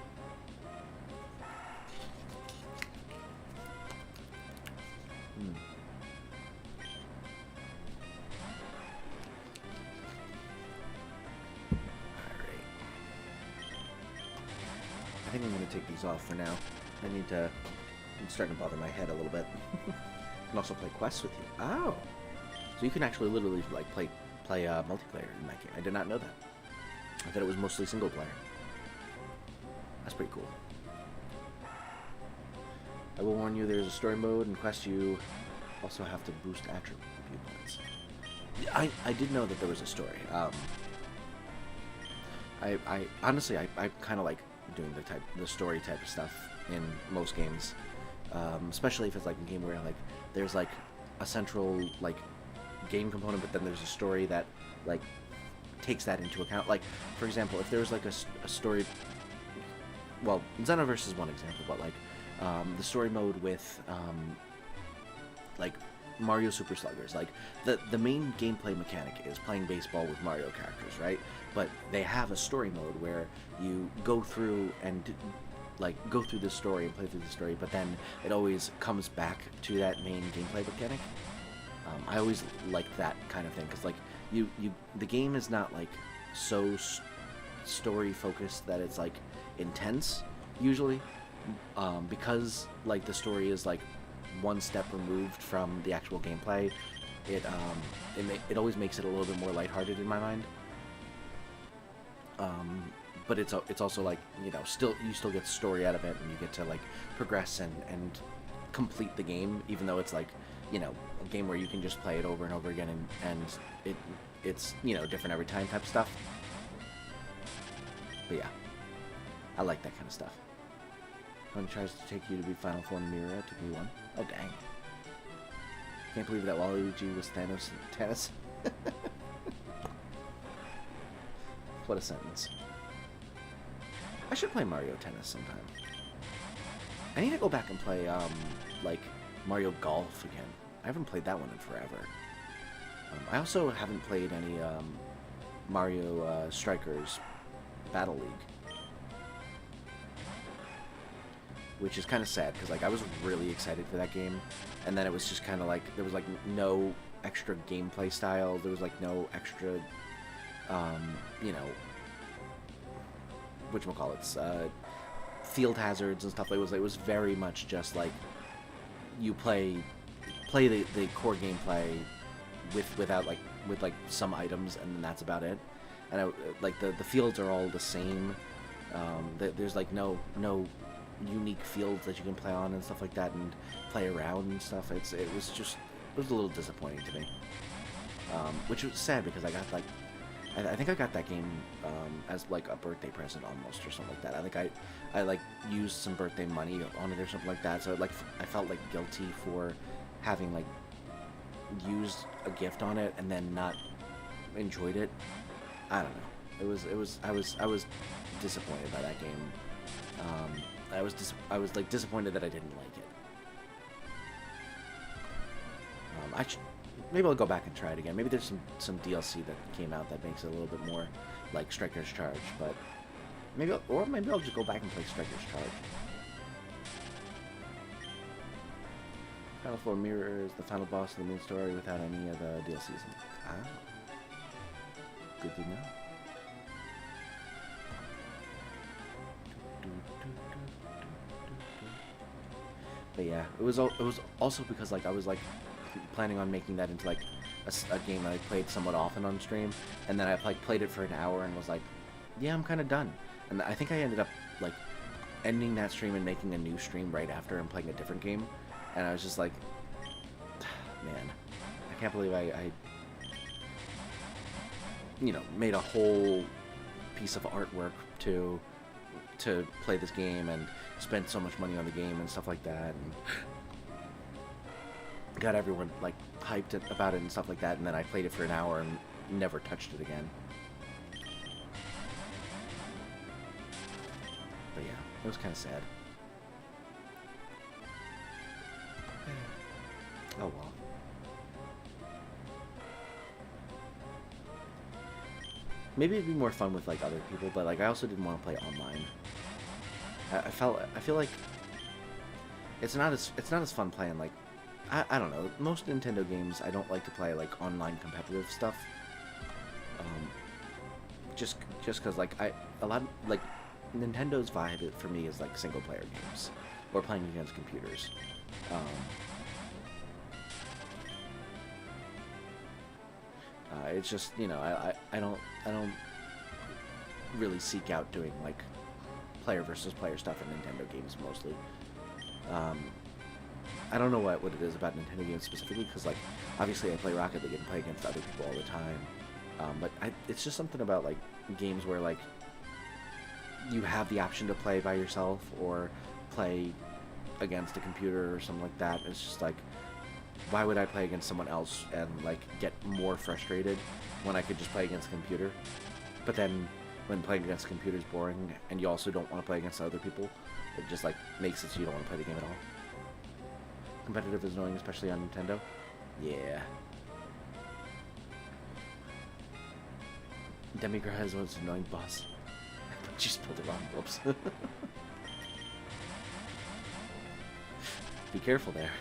Alright. I think I'm going to take these off for now. I'm starting to bother my head a little bit. I can also play quests with you. Oh! So you can actually literally, like, play multiplayer in that game. I did not know that. I thought it was mostly single player. That's pretty cool. I will warn you, there's a story mode, and quest you also have to boost attribute points. I did know that there was a story. I honestly, I kind of like doing the story type of stuff in most games, especially if it's like a game where, like, there's, like, a central, like, game component, but then there's a story that, like, takes that into account. Like, for example, if there's, like, a story, well, Xenoverse is one example, but, like, the story mode with, like, Mario Super Sluggers, like, the main gameplay mechanic is playing baseball with Mario characters, right? But they have a story mode where you go through and, like, go through the story and play through the story, but then it always comes back to that main gameplay mechanic. I always liked that kind of thing, because, like, the game is not, like, so story focused that it's, like, intense usually, because, like, the story is, like, one step removed from the actual gameplay. It always makes it a little bit more lighthearted in my mind. But it's also, like, you know, you still get story out of it, and you get to, like, progress and complete the game, even though it's, like, you know, a game where you can just play it over and over again, and it's, you know, different every time type of stuff. But yeah, I like that kind of stuff. When it tries to take you to be Final Form Mirror, it took me one. Oh, dang. Can't believe that Waluigi was Thanos. Tennis. What a sentence. I should play Mario Tennis sometime. I need to go back and play, like, Mario Golf again. I haven't played that one in forever. I also haven't played any, Mario, Strikers Battle League. Which is kind of sad, because, like, I was really excited for that game, and then it was just kind of like, there was, like, no extra gameplay style. There was like no extra, you know, whatchamacallits, field hazards and stuff. It was very much just like you play the core gameplay without like with like some items, and then that's about it. And like the fields are all the same. There's like no unique fields that you can play on and stuff like that and play around and stuff. It was a little disappointing to me, which was sad because I got like I think I got that game as like a birthday present almost or something like that. I think I like used some birthday money on it or something like that. So like I felt like guilty for having like used a gift on it and then not enjoyed it. I don't know. I was disappointed by that game. I was like disappointed that I didn't like it. Maybe I'll go back and try it again. Maybe there's some DLC that came out that makes it a little bit more like Striker's Charge, but maybe I'll just go back and play Striker's Charge. Final Four mirrors the final boss of the main story without any of the DLCs. Good to know. But yeah, it was also because like I was like planning on making that into like a game that I played somewhat often on stream, and then I like played it for an hour and was like, yeah, I'm kind of done. And I think I ended up like ending that stream and making a new stream right after and playing a different game, and I was just like, man, I can't believe I you know, made a whole piece of artwork to play this game and spent so much money on the game and stuff like that, and got everyone like hyped about it and stuff like that, and then I played it for an hour and never touched it again. But yeah, it was kind of sad. Oh well. Maybe it'd be more fun with like other people, but like I also didn't want to play online. I feel like it's not as fun playing like I don't know. Most Nintendo games I don't like to play like online competitive stuff. Just because like a lot of, like Nintendo's vibe for me is like single player games or playing against computers. It's just, you know, I don't really seek out doing like player versus player stuff in Nintendo games mostly. I don't know what it is about Nintendo games specifically, because like obviously I play Rocket League and play against other people all the time, but it's just something about like games where like you have the option to play by yourself or play against a computer or something like that. It's just like, why would I play against someone else and like get more frustrated when I could just play against a computer? But then when playing against a computer is boring and you also don't want to play against other people, it just like makes it so you don't want to play the game at all. Competitive is annoying, especially on Nintendo. Yeah. Demigod has one annoying boss. But you spilled it wrong. Whoops. Be careful there.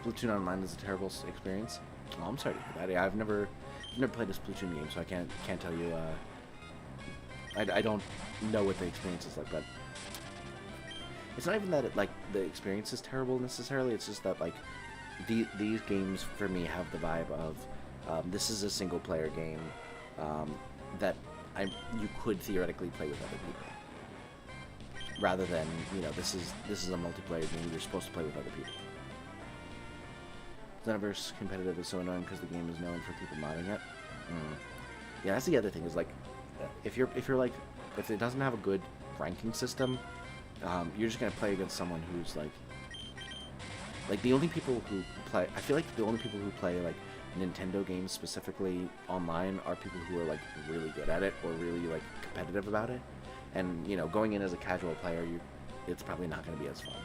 Splatoon Online is a terrible experience. Oh, I'm sorry to hear that. Yeah, I've never played a Splatoon game, so I can't tell you. I don't know what the experience is like, but it's not even that it, like the experience is terrible necessarily. It's just that like these games for me have the vibe of this is a single player game that you could theoretically play with other people, rather than, you know, this is a multiplayer game you're supposed to play with other people. Xenoverse competitive is so annoying because the game is known for people modding it. Yeah, that's the other thing is like, if it doesn't have a good ranking system, you're just gonna play against someone who's like the only people who play. I feel like the only people who play like Nintendo games specifically online are people who are like really good at it or really like competitive about it. And you know, going in as a casual player, it's probably not gonna be as fun.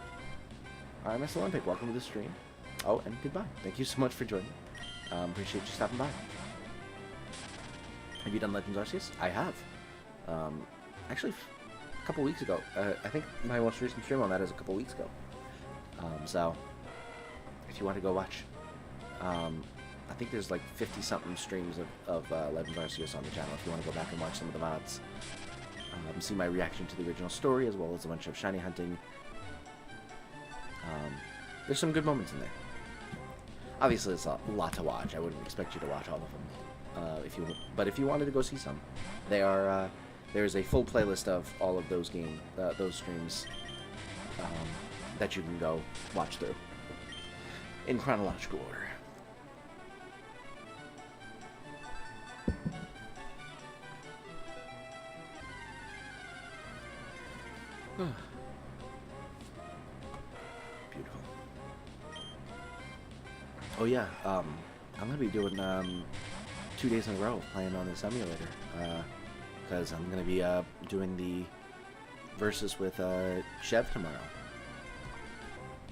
All right, Mr. Olympic, welcome to the stream. Oh, and goodbye. Thank you so much for joining. Appreciate you stopping by. Have you done Legends Arceus? I have. Actually, a couple weeks ago. I think my most recent stream on that is a couple weeks ago. So if you want to go watch, I think there's like 50-something streams of Legends Arceus on the channel if you want to go back and watch some of the VODs. See my reaction to the original story, as well as a bunch of shiny hunting. There's some good moments in there. Obviously, it's a lot to watch. I wouldn't expect you to watch all of them. But if you wanted to go see some, there's a full playlist of all of those streams that you can go watch through in chronological order. Beautiful. Oh yeah, I'm gonna be doing 2 days in a row of playing on this emulator, because I'm gonna be doing the versus with Chev tomorrow.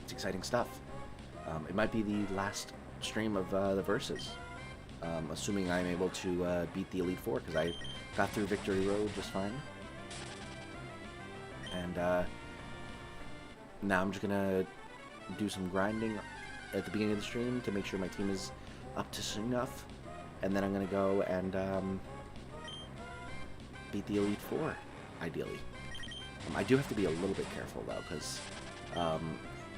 It's exciting stuff. It might be the last stream of the versus, assuming I'm able to beat the Elite Four, because I got through Victory Road just fine. And now I'm just gonna do some grinding at the beginning of the stream to make sure my team is up to snuff, and then I'm gonna go and beat the Elite Four, ideally. I do have to be a little bit careful though, because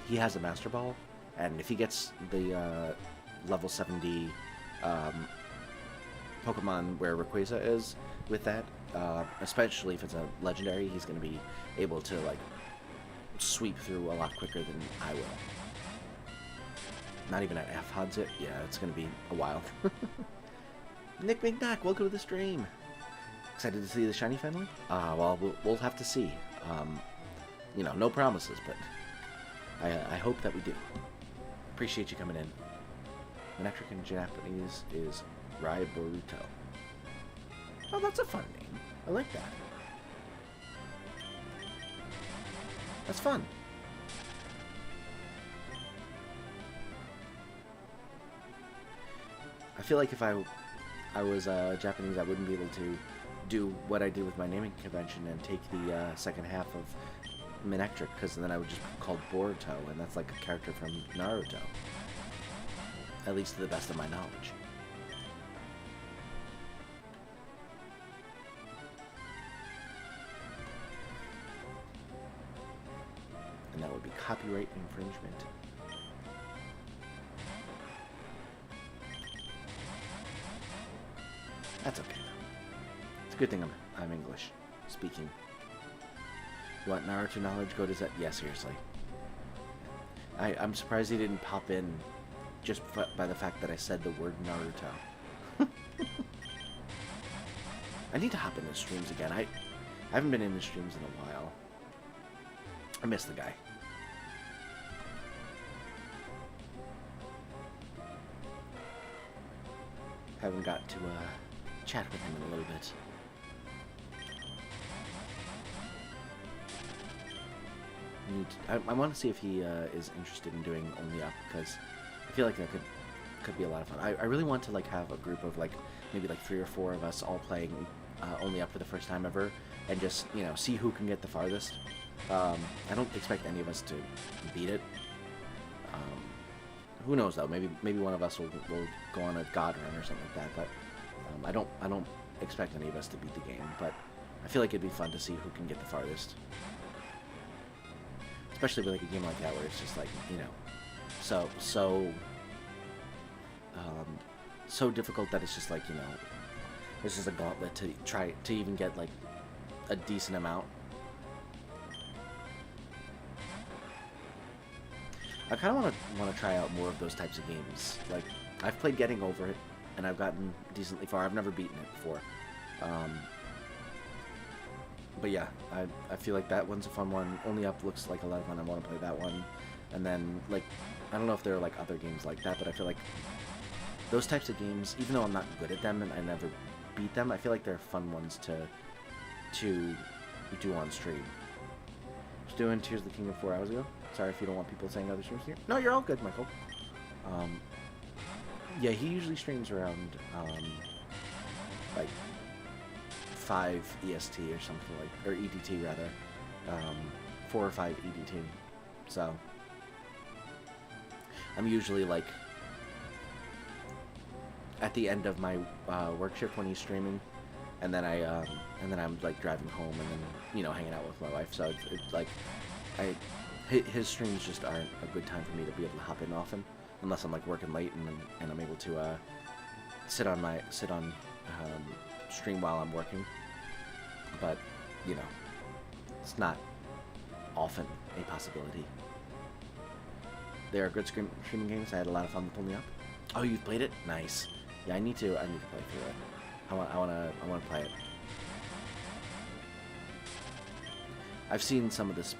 he has a Master Ball, and if he gets the level 70 Pokemon where Rayquaza is with that, especially if it's a legendary, he's going to be able to like sweep through a lot quicker than I will. Not even at F-HUDs it. Yeah, it's going to be a while. Nick McNack, welcome to the stream. Excited to see the shiny finally? Well, we'll have to see. You know, no promises, but I hope that we do. Appreciate you coming in. Manectric in Japanese is Rai Boruto. Oh, that's a fun name. I like that. That's fun. I feel like if I was Japanese, I wouldn't be able to do what I did with my naming convention and take the second half of Manectric, because then I would just be called Boruto, and that's like a character from Naruto. At least to the best of my knowledge. And that would be copyright infringement. That's okay though. It's a good thing I'm English speaking. You want Naruto knowledge? Go to that. Yeah, seriously. I'm surprised he didn't pop in just by the fact that I said the word Naruto. I need to hop into streams again. I haven't been in the streams in a while. I miss the guy. Haven't got to chat with him in a little bit. I want to see if he is interested in doing Only Up, because I feel like that could be a lot of fun. I really want to like have a group of like maybe like 3 or 4 of us all playing Only Up for the first time ever, and just, you know, see who can get the farthest. I don't expect any of us to beat it. Who knows though? Maybe one of us will go on a god run or something like that. But I don't expect any of us to beat the game. But I feel like it'd be fun to see who can get the farthest. Especially with like a game like that where it's just like, you know, so difficult that it's just like, you know, this is a gauntlet to try to even get like a decent amount. I kind of want to try out more of those types of games. Like, I've played Getting Over It, and I've gotten decently far. I've never beaten it before. But yeah, I feel like that one's a fun one. Only Up looks like a lot of fun. I want to play that one. And then, like, I don't know if there are, like, other games like that, but I feel like those types of games, even though I'm not good at them and I never beat them, I feel like they're fun ones to do on stream. I was doing Tears of the Kingdom 4 hours ago. Sorry if you don't want people saying other streams here. No, you're all good, Michael. Yeah, he usually streams around, like, 5 EST or something like, or EDT rather, 4 or 5 EDT. So, I'm usually like at the end of my work shift when he's streaming, and then I'm like driving home and then, you know, hanging out with my wife. So it's like his streams just aren't a good time for me to be able to hop in often, unless I'm like working late and I'm able to sit on stream while I'm working. But you know, it's not often a possibility. There are good streaming games. I had a lot of fun pulling up. Oh, you've played it? Nice. Yeah, I need to play through it. I want to play it. I've seen some of this,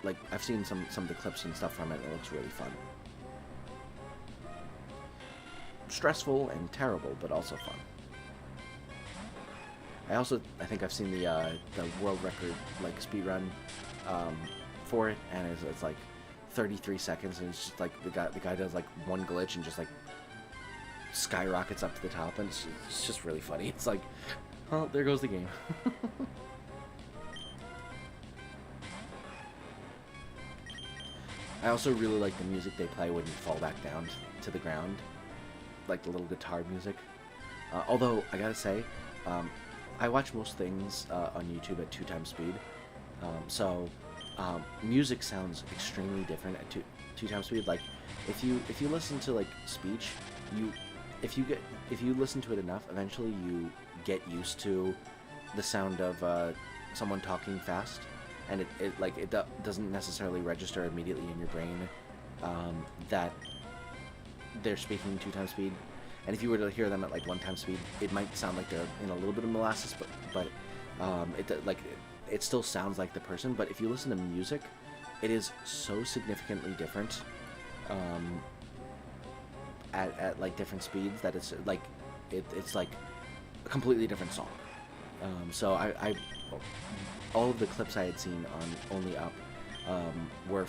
like I've seen some of the clips and stuff from it. It looks really fun. Stressful and terrible, but also fun. I think I've seen the world record like speed run for it, and it's like 33 seconds, and it's just like the guy does like one glitch and just like skyrockets up to the top, and it's just really funny. It's like, well, there goes the game. I also really like the music they play when you fall back down to the ground, like the little guitar music. Although I gotta say, I watch most things on YouTube at 2x speed, so music sounds extremely different at 2x speed. Like if you listen to like speech, if you listen to it enough, eventually you get used to the sound of someone talking fast, and it doesn't necessarily register immediately in your brain that they're speaking 2x speed. And if you were to hear them at like 1x speed, it might sound like they're in a little bit of molasses, but it still sounds like the person. But if you listen to music, it is so significantly different at like different speeds that it's like it's like a completely different song. So I all of the clips I had seen on Only Up were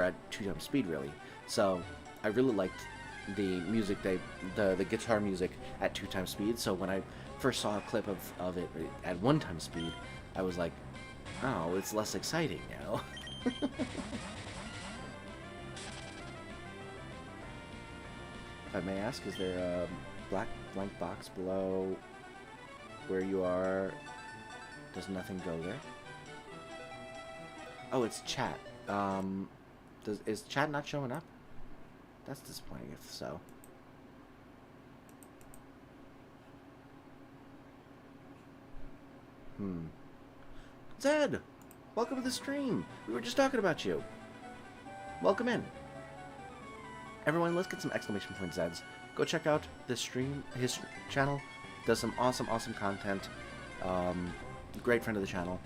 at 2x speed really. So I really liked the music, the guitar music at 2x speed. So when I first saw a clip of it at 1x speed, I was like, oh, it's less exciting now. If I may ask, is there a blank box below where you are? Does nothing go there? Oh, it's chat. Is chat not showing up? That's disappointing if so. Zed! Welcome to the stream! We were just talking about you. Welcome in. Everyone, let's get some exclamation point Zeds. Go check out this stream. His channel does some awesome content. Great friend of the channel.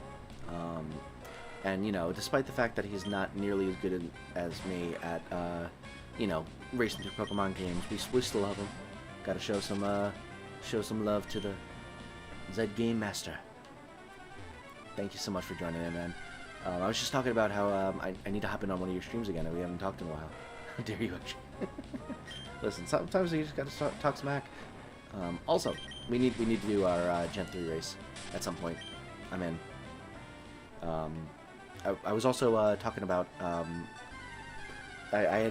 And, you know, despite the fact that he's not nearly as good as me at, you know, racing through Pokemon games, we still love him. Gotta show some love to the Zed Game Master. Thank you so much for joining in, man. I was just talking about how I need to hop in on one of your streams again, and we haven't talked in a while. How dare you, actually. Listen, sometimes you just gotta talk smack. Also, we need to do our Gen 3 race at some point. I'm in. I was also talking about I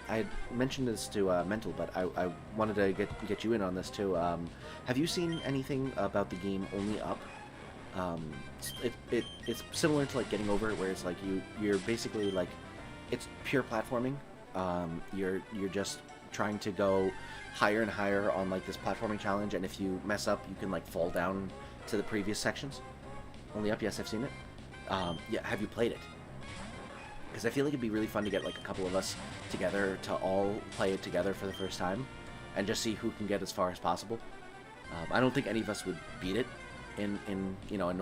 had mentioned this to Mental, but I wanted to get you in on this too. Have you seen anything about the game Only Up? It's similar to like Getting Over It, where it's like you're basically like, it's pure platforming. You're just trying to go higher and higher on like this platforming challenge, and if you mess up, you can like fall down to the previous sections. Only Up, yes, I've seen it. Yeah, have you played it? Because I feel like it'd be really fun to get like a couple of us together to all play it together for the first time, and just see who can get as far as possible. I don't think any of us would beat it in you know a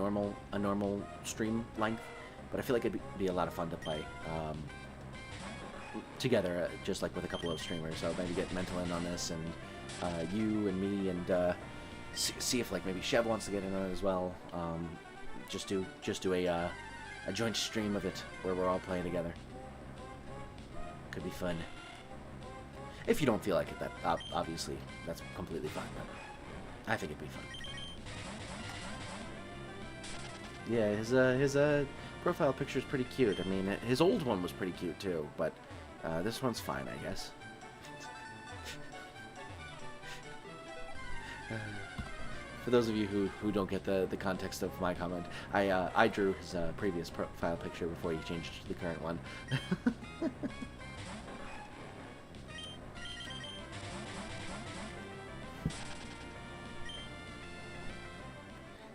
normal stream length, but I feel like it'd be a lot of fun to play together, just like with a couple of streamers. So maybe get Mental in on this, and you and me, and see if like maybe Sheb wants to get in on it as well. Just do a joint stream of it where we're all playing together. Could be fun. If you don't feel like it, that obviously that's completely fine. But I think it'd be fun. Yeah, his profile picture is pretty cute. I mean, his old one was pretty cute too, but This one's fine, I guess. For those of you who don't get the context of my comment, I drew his previous profile picture before he changed to the current one.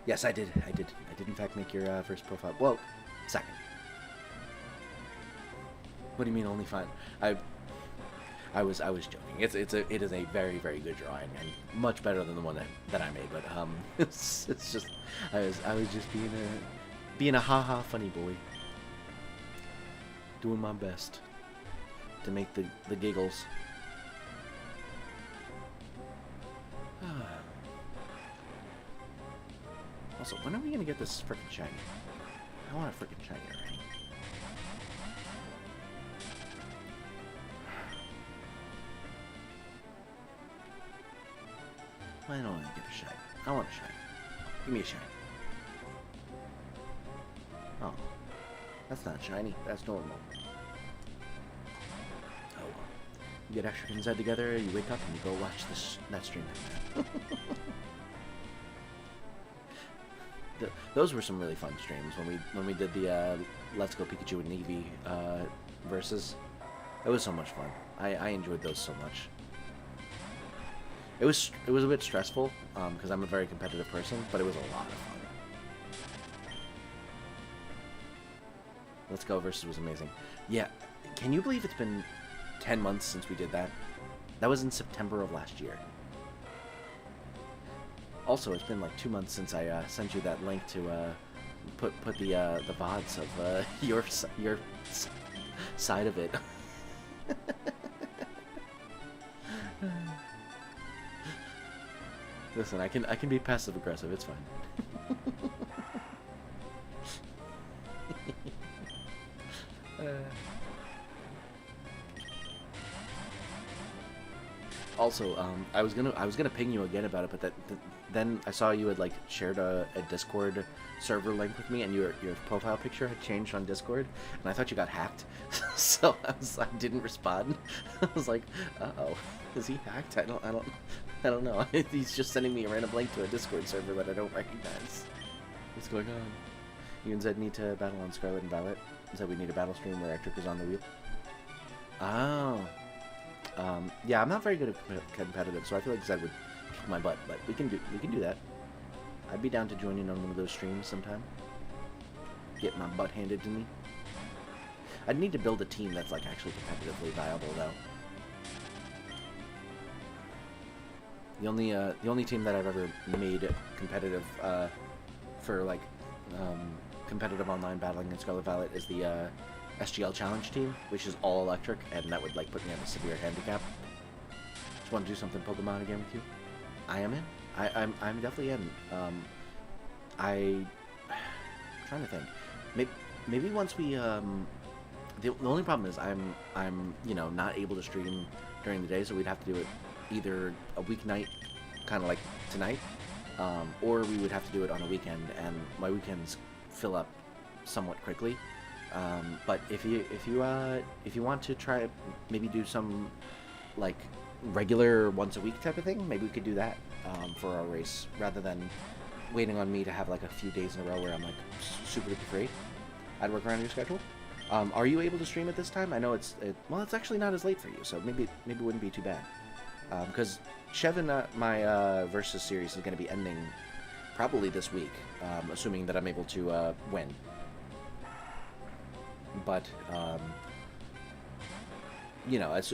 Yes, I did. I did in fact make your first profile. Well, second. What do you mean only fine? I was joking. It is a very, very good drawing and much better than the one that I made. But it's just I was just being a haha funny boy, doing my best to make the giggles. Also, when are we gonna get this frickin' shiny? I want a frickin' shiny already. Why don't I get a shiny? I want a shiny. Give me a shiny. Oh. That's not shiny. That's normal. Oh well. You get extra inside together, you wake up and you go watch that stream. Those were some really fun streams when we did the Let's Go Pikachu and Eevee versus. It was so much fun. I enjoyed those so much. It was a bit stressful because I'm a very competitive person, but it was a lot of fun. Let's Go versus was amazing. Yeah, can you believe it's been 10 months since we did that? That was in September of last year. Also, it's been like 2 months since I sent you that link to put the VODs of your side of it. Listen, I can be passive aggressive. It's fine. Also, I was gonna ping you again about it, but then I saw you had like shared a Discord server link with me, and your profile picture had changed on Discord, and I thought you got hacked, so I didn't respond. I was like, uh-oh, is he hacked? I don't know. He's just sending me a random link to a Discord server that I don't recognize. What's going on? You and Zed need to battle on Scarlet and Violet. Zed, we need a battle stream where Ectric is on the wheel. Oh. Yeah, I'm not very good at competitive, so I feel like Zed would kick my butt, but we can do that. I'd be down to join in on one of those streams sometime. Get my butt handed to me. I'd need to build a team that's like actually competitively viable, though. The only team that I've ever made competitive for like competitive online battling in Scarlet Violet is the SGL Challenge team, which is all electric, and that would like put me on a severe handicap. Just want to do something Pokemon again with you? I am in. I'm definitely in. I'm trying to think. Maybe once we the only problem is I'm not able to stream during the day, so we'd have to do it either a weeknight, kind of like tonight, or we would have to do it on a weekend, and my weekends fill up somewhat quickly. But if you want to try, maybe do some like regular once a week type of thing, maybe we could do that for our race rather than waiting on me to have like a few days in a row where I'm like super duper free. I'd work around your schedule. Are you able to stream at this time? I know it's actually not as late for you, so maybe it wouldn't be too bad. Because Chev and my versus series is going to be ending probably this week, assuming that I'm able to win. But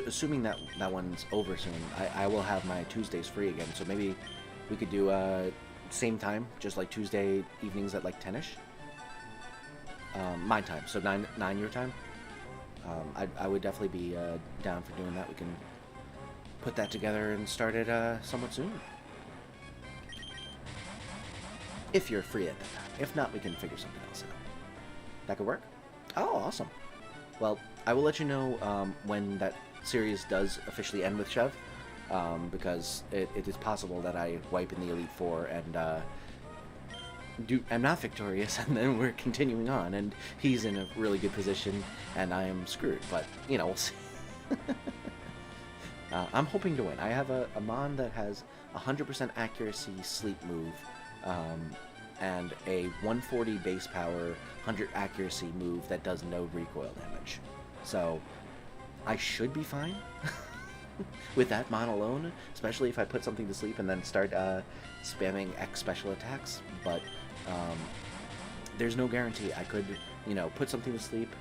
assuming that one's over soon, I will have my Tuesdays free again. So maybe we could do same time, just like Tuesday evenings at like 10ish. My time, so 9 your time. I would definitely be down for doing that. We can put that together and start it somewhat soon. If you're free at that time. If not, we can figure something else out. That could work? Oh, awesome. Well, I will let you know when that series does officially end with Chev, because it is possible that I wipe in the Elite Four and I'm not victorious, and then we're continuing on, and he's in a really good position, and I am screwed. But we'll see. I'm hoping to win. I have a Mon that has 100% accuracy sleep move, and a 140 base power, 100 accuracy move that does no recoil damage. So I should be fine with that Mon alone, especially if I put something to sleep and then start spamming X special attacks. But there's no guarantee. I could, put something to sleep,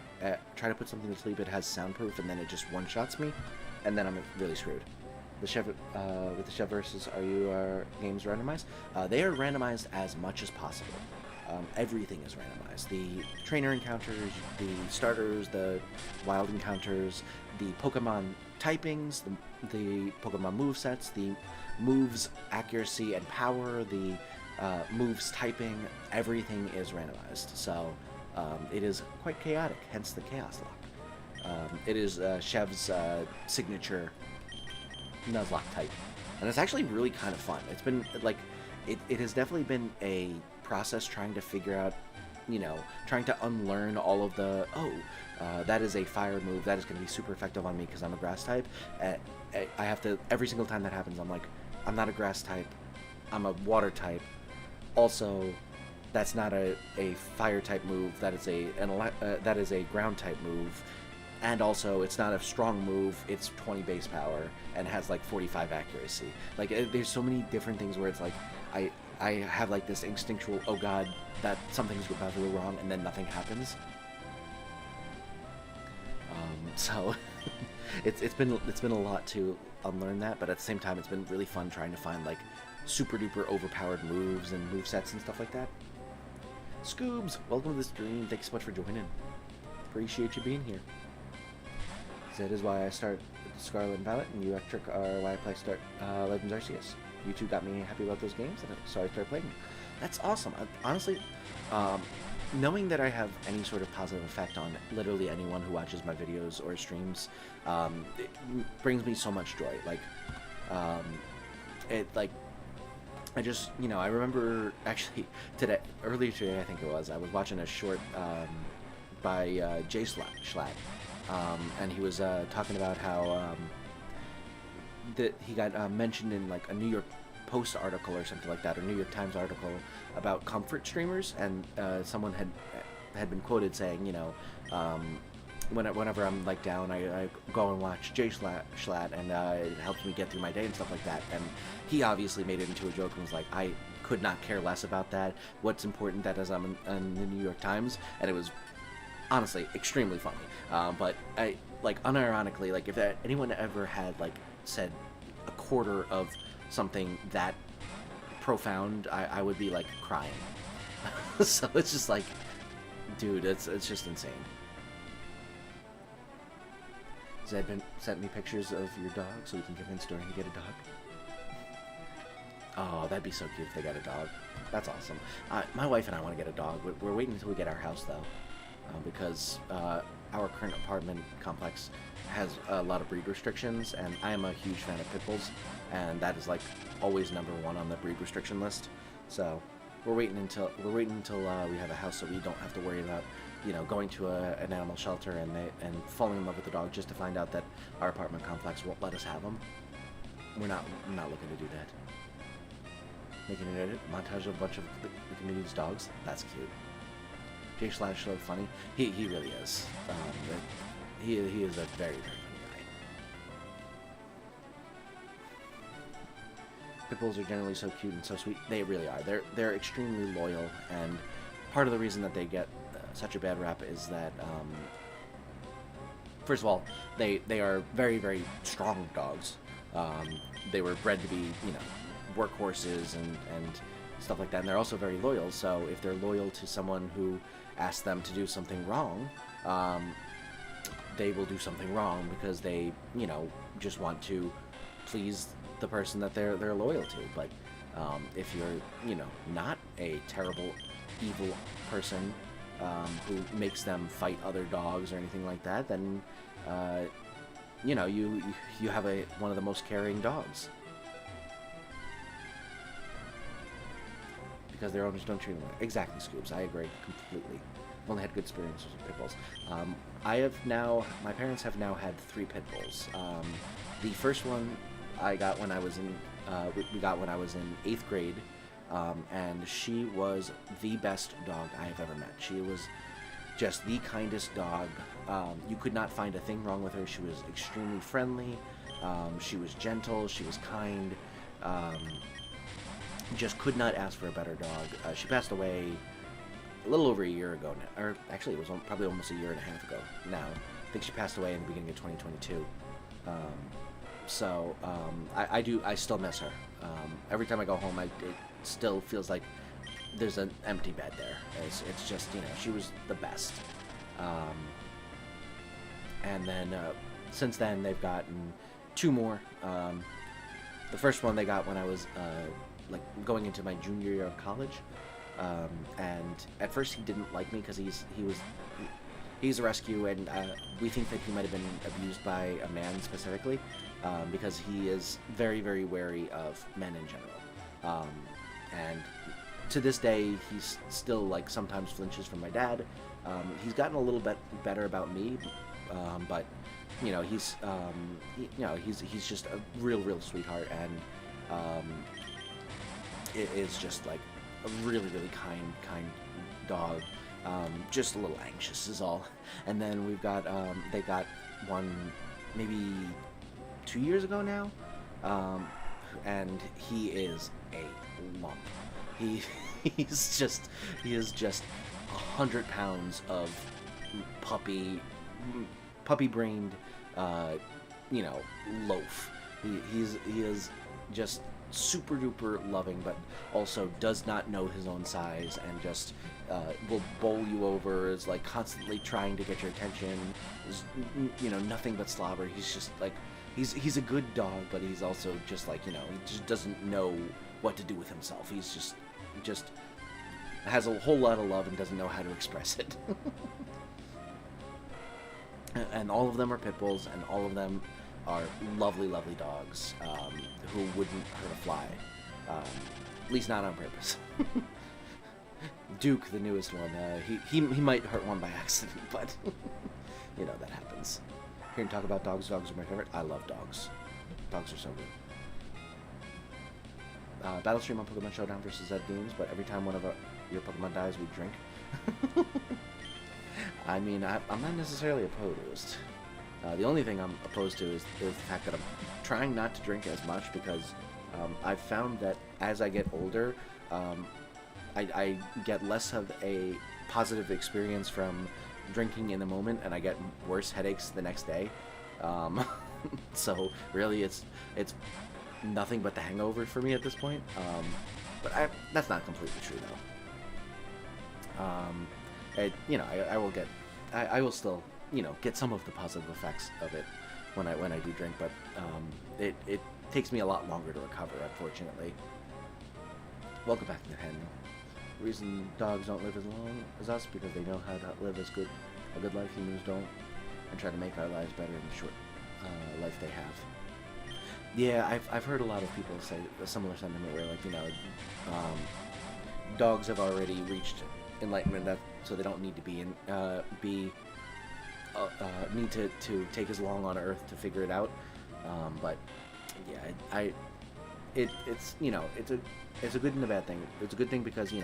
try to put something to sleep, it has soundproof, and then it just one-shots me, and then I'm really screwed. The Chev, with the Chev versus are games randomized? They are randomized as much as possible. Everything is randomized. The trainer encounters, the starters, the wild encounters, the Pokemon typings, the Pokemon movesets, the moves accuracy and power, the moves typing, everything is randomized. So it is quite chaotic, hence the Chaos Lock. It is Chev's signature nuzlocke type, and it's actually really kind of fun. It's been like it has definitely been a process trying to figure out, trying to unlearn all of the that is a fire move that is going to be super effective on me because I'm a grass type. I have to, every single time that happens, I'm like, I'm not a grass type, I'm a water type. Also, that's not a fire type move. That is a ground type move. And also, it's not a strong move, it's 20 base power, and has like 45 accuracy. Like, there's so many different things where it's like, I have like this instinctual, oh god, that something's about to go wrong, and then nothing happens. So, it's been a lot to unlearn that, but at the same time, it's been really fun trying to find like super duper overpowered moves and movesets and stuff like that. Scoobs, welcome to the stream, thanks so much for joining. Appreciate you being here. That is why I start Scarlet and Violet, and you Ectric are why I play Legends Arceus. You two got me happy about those games, so I started playing them. That's awesome. Honestly, knowing that I have any sort of positive effect on literally anyone who watches my videos or streams, it brings me so much joy. I just, I remember actually earlier today, I think it was, I was watching a short by Jay Schlatt. And he was talking about how that he got mentioned in like a New York Post article or something like that, or New York Times article about comfort streamers, and someone had been quoted saying, whenever I'm like down, I go and watch Jay Schlatt, and it helps me get through my day and stuff like that. And he obviously made it into a joke and was like, I could not care less about that. What's important that is I'm in the New York Times, and it was honestly extremely funny. But I, like, unironically, like, if anyone ever had, like, said a quarter of something that profound, I would be, like, crying. So it's just like, dude, it's just insane. Zed sent me pictures of your dog so we can convince Dorian to get a dog. Oh, that'd be so cute if they got a dog. That's awesome. My wife and I want to get a dog. We're waiting until we get our house, though. Because our current apartment complex has a lot of breed restrictions, and I am a huge fan of pit bulls, and that is like always #1 on the breed restriction list. So we're waiting until we have a house, so we don't have to worry about going to an animal shelter and falling in love with the dog just to find out that our apartment complex won't let us have them. I'm not looking to do that. Making an edit montage of a bunch of the community's dogs. That's cute. Jay Schlatt is so funny. He really is. He is a very, very funny guy. Pit bulls are generally so cute and so sweet. They really are. They're extremely loyal, and part of the reason that they get such a bad rap is that, first of all, they are very, very strong dogs. They were bred to be, workhorses and stuff like that, and they're also very loyal. So if they're loyal to someone who asks them to do something wrong, they will do something wrong because they, just want to please the person that they're loyal to. But if you're, not a terrible, evil person who makes them fight other dogs or anything like that, then you have one of the most caring dogs. Because their owners don't treat them well. Exactly, Scoops. I agree completely. I've only had good experiences with pit bulls. my parents have now had 3 pit bulls. The first one I got when I was in, we got when I was in 8th grade, and she was the best dog I have ever met. She was just the kindest dog. You could not find a thing wrong with her. She was extremely friendly. She was gentle. She was kind. Just could not ask for a better dog. She passed away a little over a year ago now, or actually it was probably almost a year and a half ago now. I think she passed away in the beginning of 2022. I still miss her. Every time I go home, it still feels like there's an empty bed there. It's just, she was the best. And then since then, they've gotten 2 more. The first one they got when I was going into my junior year of college. And at first he didn't like me because he's a rescue, and we think that he might have been abused by a man specifically, because he is very, very wary of men in general. And to this day, he's still sometimes flinches from my dad. He's gotten a little bit better about me, but he's just a real sweetheart, and it is just a really, really kind dog. Just a little anxious is all. And then we've got, they got one maybe 2 years ago now, and he is a lump. He is just 100 pounds of puppy-brained, loaf. He is just super duper loving, but also does not know his own size, and just will bowl you over, is constantly trying to get your attention, is nothing but slobber. He's just he's a good dog, but he's also just he just doesn't know what to do with himself. He's just has a whole lot of love and doesn't know how to express it. And all of them are pit bulls, and all of them are lovely, lovely dogs, who wouldn't hurt a fly. At least not on purpose. Duke, the newest one, he might hurt one by accident, but that happens. Here to talk about dogs. Dogs are my favorite. I love dogs. Dogs are so good. Battle stream on Pokemon Showdown versus Zed Games, but every time one of your Pokemon dies, we drink. I mean, I'm not necessarily opposed. The only thing I'm opposed to is the fact that I'm trying not to drink as much, because I've found that as I get older, I get less of a positive experience from drinking in the moment, and I get worse headaches the next day. So really, it's nothing but the hangover for me at this point. But that's not completely true though. I will still get some of the positive effects of it when I do drink, but it takes me a lot longer to recover, unfortunately. Welcome back to the pen. The reason dogs don't live as long as us because they know how to live a good life. Humans don't, and try to make our lives better in the short life they have. Yeah, I've heard a lot of people say a similar sentiment where dogs have already reached enlightenment, so they don't need to need to take as long on Earth to figure it out. But yeah, it's a good and a bad thing. It's a good thing because you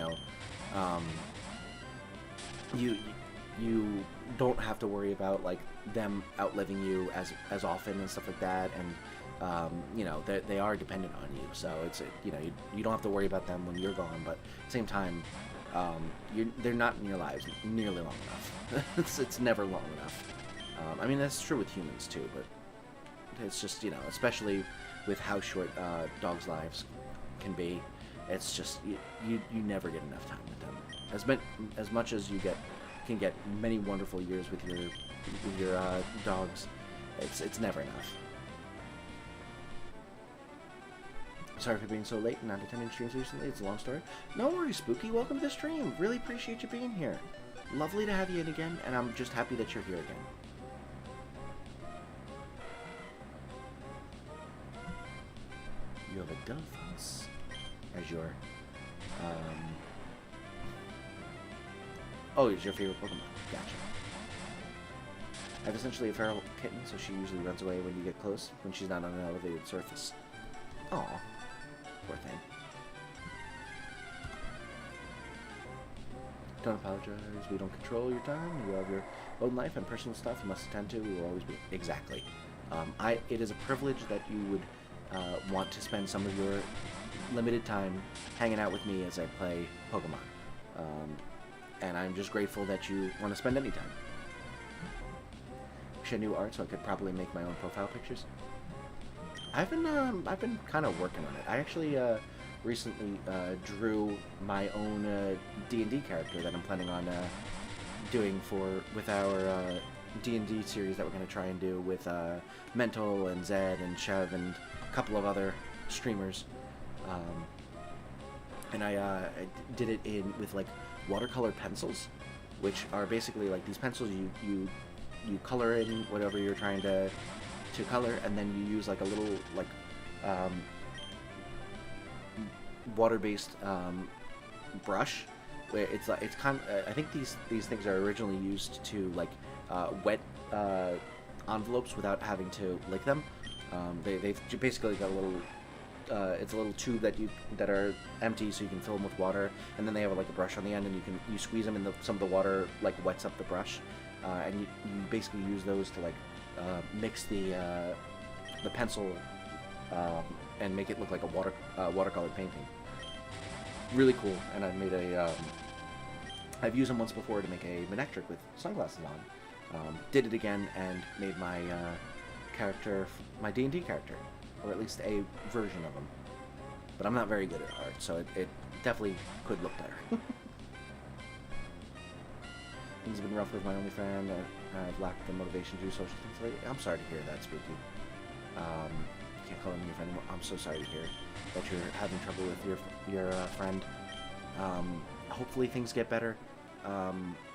don't have to worry about them outliving you as often and stuff like that, and they are dependent on you, so it's you don't have to worry about them when you're gone, but at the same time, they're not in your lives nearly long enough. it's never long enough. I mean, that's true with humans too, but it's just especially with how short dogs' lives can be, it's just you never get enough time with them. As much as you can get many wonderful years with your dogs, it's never enough. Sorry for being so late and not attending streams recently. It's a long story. No worries, Spooky. Welcome to the stream. Really appreciate you being here. Lovely to have you in again, and I'm just happy that you're here again. You have a Delphos as your... Oh, it's your favorite Pokemon. Gotcha. I have essentially a feral kitten, so she usually runs away when you get close, when she's not on an elevated surface. Aw, poor thing. Don't apologize. We don't control your time. You have your own life and personal stuff you must attend to. We will always be... Exactly. It is a privilege that you would want to spend some of your limited time hanging out with me as I play Pokemon. And I'm just grateful that you want to spend any time. Wish I knew art so I could probably make my own profile pictures. I've been kind of working on it. I actually recently drew my own D&D character that I'm planning on doing with our D&D series that we're going to try and do with Mental and Zed and Chev and a couple of other streamers. And I did it with like watercolor pencils, which are basically like these pencils you color in whatever you're trying to color, and then you use like a little like water-based brush, where it's kind of, I think these things are originally used to like wet envelopes without having to lick them. They've basically got a little it's a little tube that are empty, so you can fill them with water, and then they have like a brush on the end, and you squeeze them, and some of the water like wets up the brush, and you basically use those to like mix the pencil and make it look like a watercolor painting. Really cool, and I've made I've used them once before to make a Manectric with sunglasses on. Did it again and made my character, my D&D character, or at least a version of him. But I'm not very good at art, so it definitely could look better. Things have been rough with my OnlyFans. I've lacked the motivation to do social things lately. I'm sorry to hear that, Spooky. Can't call him your friend anymore. I'm so sorry to hear that you're having trouble with your friend. Hopefully things get better.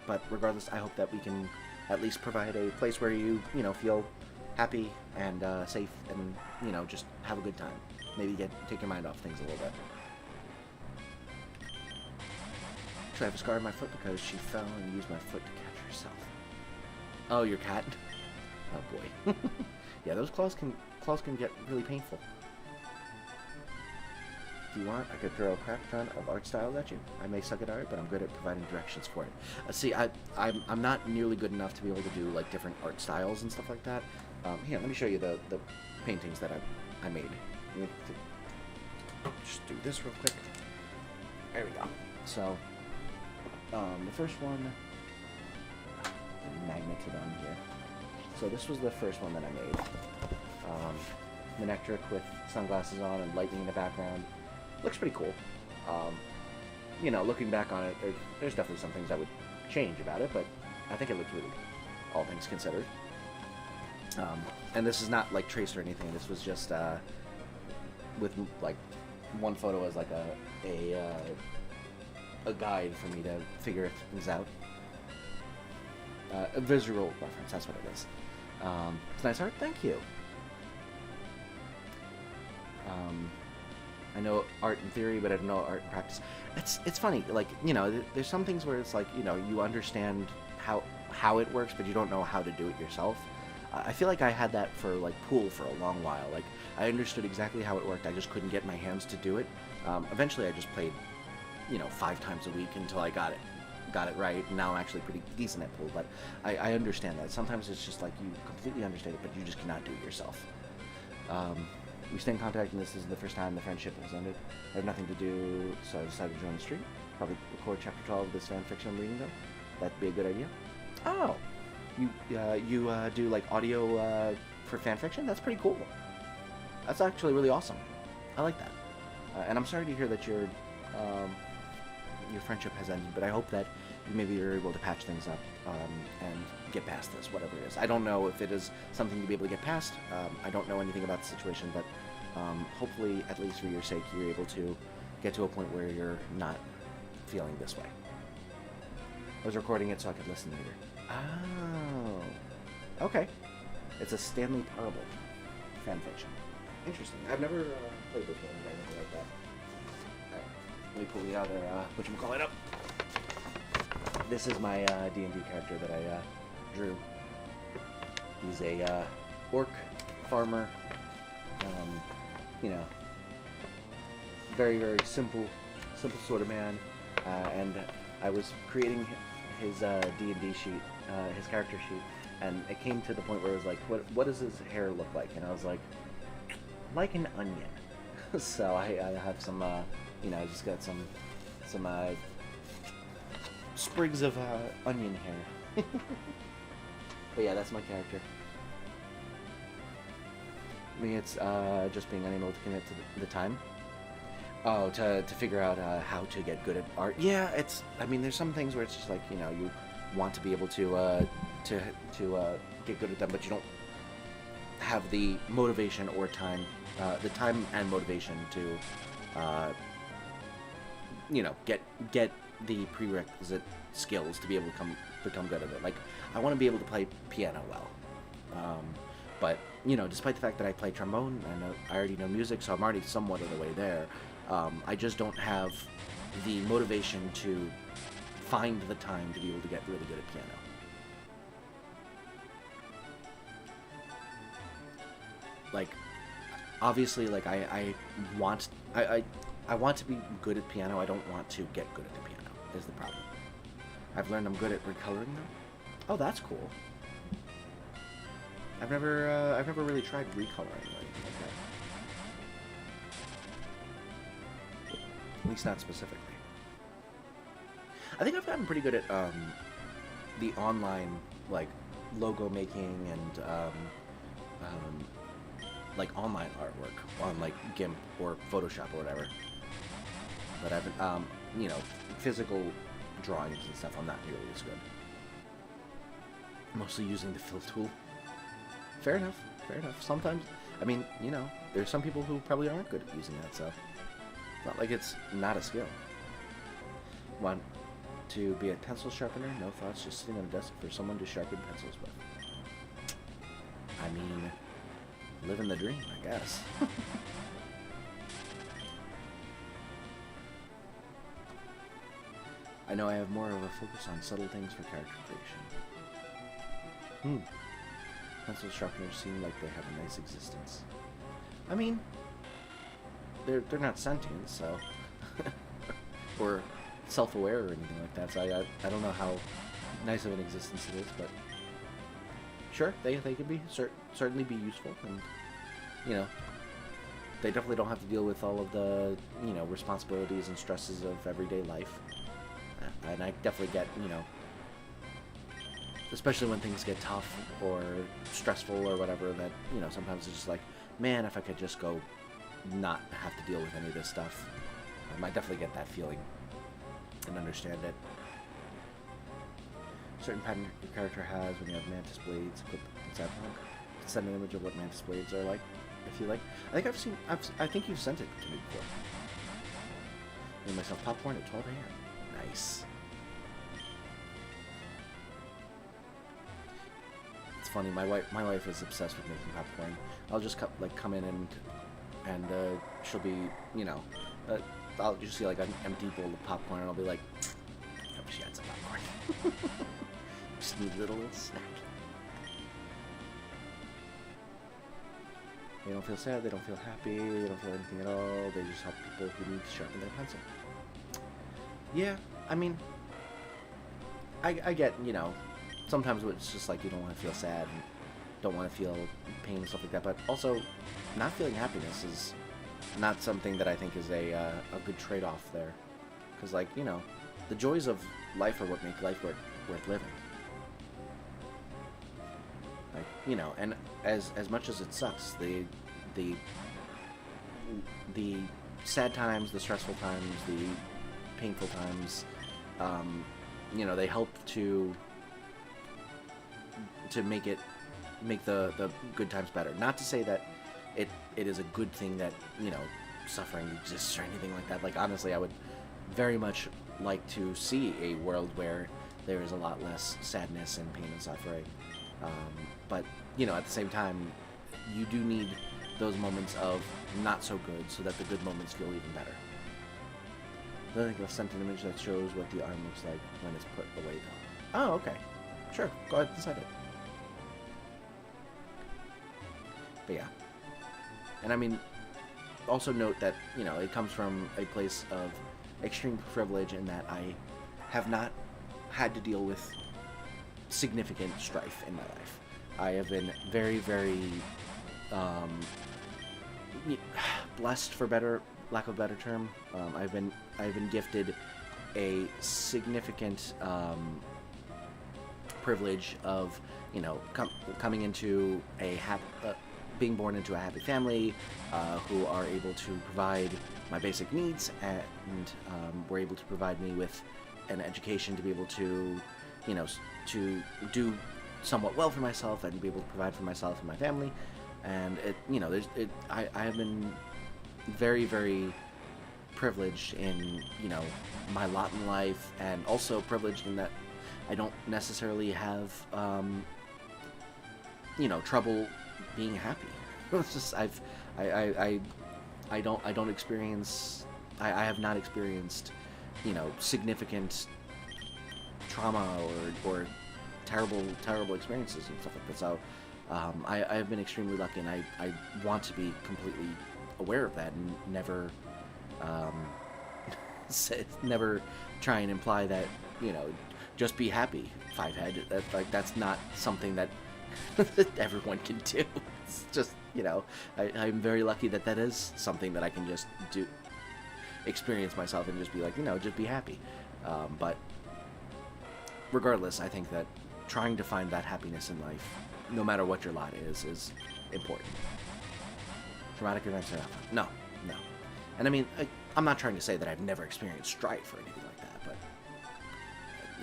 But regardless, I hope that we can at least provide a place where you feel happy and safe, and just have a good time. Maybe take your mind off things a little bit. Actually, I have a scar on my foot because she fell and used my foot to catch herself. Oh, your cat? Oh boy. Yeah, those claws can get really painful. If you want, I could throw a crap ton of art styles at you. I may suck at art, but I'm good at providing directions for it. See, I'm not nearly good enough to be able to do like different art styles and stuff like that. Here, let me show you the paintings that I made. Let me just do this real quick. There we go. So, the first one, magneted on here. So this was the first one that I made. Manectric with sunglasses on and lightning in the background. Looks pretty cool. Looking back on it, there's definitely some things I would change about it, but I think it looks really good, all things considered. And this is not like traced or anything. This was just with like one photo as like a guide for me to figure things out. A visual reference, that's what it is. It's nice art, thank you. I know art in theory, but I don't know art in practice. It's funny, like, there's some things where it's like, you understand how it works, but you don't know how to do it yourself. I feel like I had that for, like, pool for a long while. Like, I understood exactly how it worked, I just couldn't get my hands to do it. Eventually I just played, 5 times a week until I got it right, and now I'm actually pretty decent at pool, but I understand that. Sometimes it's just like you completely understand it, but you just cannot do it yourself. We stay in contact, and this is the first time the friendship has ended. I have nothing to do, so I decided to join the stream. Probably record chapter 12 of this fan fiction I'm reading, though. That'd be a good idea. Oh! You do, like, audio for fan fiction? That's pretty cool. That's actually really awesome. I like that. And I'm sorry to hear that your friendship has ended, but I hope that maybe you're able to patch things up and get past this, whatever it is. I don't know if it is something you'll be able to get past. I don't know anything about the situation, but hopefully, at least for your sake, you're able to get to a point where you're not feeling this way. I was recording it so I could listen later. Oh. Okay. It's a Stanley Parable fanfiction. Interesting. I've never played this one or anything like that. Alright. Let me pull the other, whatchamacallit up. This is my D&D character that I drew. He's a orc farmer. You know, very, very simple sort of man. And I was creating his D&D sheet, his character sheet, and it came to the point where it was like, what does his hair look like? And I was like an onion. So I have some, you know, I just got some sprigs of onion hair. But yeah, that's my character. I mean, it's just being unable to commit to the time. Oh, to figure out how to get good at art. Yeah, it's. I mean, there's some things where it's just like, you know, you want to be able to get good at them, but you don't have the motivation or time, the time and motivation to, you know, get the prerequisite skills to be able to become good at it. Like, I want to be able to play piano well, but you know, despite the fact that I play trombone and I already know music, so I'm already somewhat of the way there. I just don't have the motivation to find the time to be able to get really good at piano. Like, obviously, like I want to be good at piano. I don't want to get good at the piano, is the problem. I've learned I'm good at recoloring them. Oh, that's cool. I've never really tried recoloring or anything like that. At least not specifically. I think I've gotten pretty good at the online, like, logo making and like online artwork on like GIMP or Photoshop or whatever. But I've been, you know, physical drawings and stuff, I'm not nearly as good. Mostly using the fill tool. Fair enough, fair enough. Sometimes, I mean, you know, there's some people who probably aren't good at using that, so it's not like it's not a skill. Want to be a pencil sharpener? No thoughts, just sitting on a desk for someone to sharpen pencils with. I mean, living the dream, I guess. I know I have more of a focus on subtle things for character creation. Pencil sharpeners seem like they have a nice existence. I mean, they're not sentient, so or self-aware or anything like that. So I don't know how nice of an existence it is, but sure, they could be certainly be useful, and you know, they definitely don't have to deal with all of the, you know, responsibilities and stresses of everyday life. And I definitely get, you know, especially when things get tough or stressful or whatever, that, you know, sometimes it's just like, man, if I could just go not have to deal with any of this stuff. I definitely get that feeling and understand it. Certain pattern your character has when you have mantis blades equipped inside the monk. Send an image of what mantis blades are like, if you like. I think you've sent it to me before. Made myself popcorn at 12 a.m. Nice. It's funny. My wife is obsessed with making popcorn. I'll just come in and she'll be, you know, I'll just see like an empty bowl of popcorn and I'll be like, I hope she had some popcorn. Just need a little snack. They don't feel sad, they don't feel happy, they don't feel anything at all. They just help people who need to sharpen their pencil. Yeah, I mean, I get, you know, sometimes it's just like you don't want to feel sad and don't want to feel pain and stuff like that, but also not feeling happiness is not something that I think is a good trade-off there. Because, like, you know, the joys of life are what make life worth living. Like, you know, and as much as it sucks, the sad times, the stressful times, the painful times, you know, they help to make the good times better. Not to say that it is a good thing that, you know, suffering exists or anything like that. Like, honestly, I would very much like to see a world where there is a lot less sadness and pain and suffering. But, you know, at the same time, you do need those moments of not so good so that the good moments feel even better. I think I've sent an image that shows what the arm looks like when it's put away, though. Oh, okay. Sure. Go ahead and send it. But yeah. And I mean, also note that, you know, it comes from a place of extreme privilege in that I have not had to deal with significant strife in my life. I have been very, very blessed, for lack of a better term. I've been gifted a significant privilege of, you know, coming into a being born into a happy family, who are able to provide my basic needs, and were able to provide me with an education to be able to, you know, to do somewhat well for myself and be able to provide for myself and my family. And it, you know, I have been very, very privileged in, you know, my lot in life, and also privileged in that I don't necessarily have, you know, trouble being happy. It's just I don't experience, I have not experienced, you know, significant trauma or terrible experiences and stuff like that. So I have been extremely lucky, and I want to be completely aware of that and never never try and imply that, you know, just be happy, Fivehead. That's not something that everyone can do. It's just, you know, I'm very lucky that is something that I can just experience myself and just be like, you know, just be happy. But regardless, I think that trying to find that happiness in life, no matter what your lot is important. Traumatic events are not fun. No. And I mean, I'm not trying to say that I've never experienced strife or anything like that, but,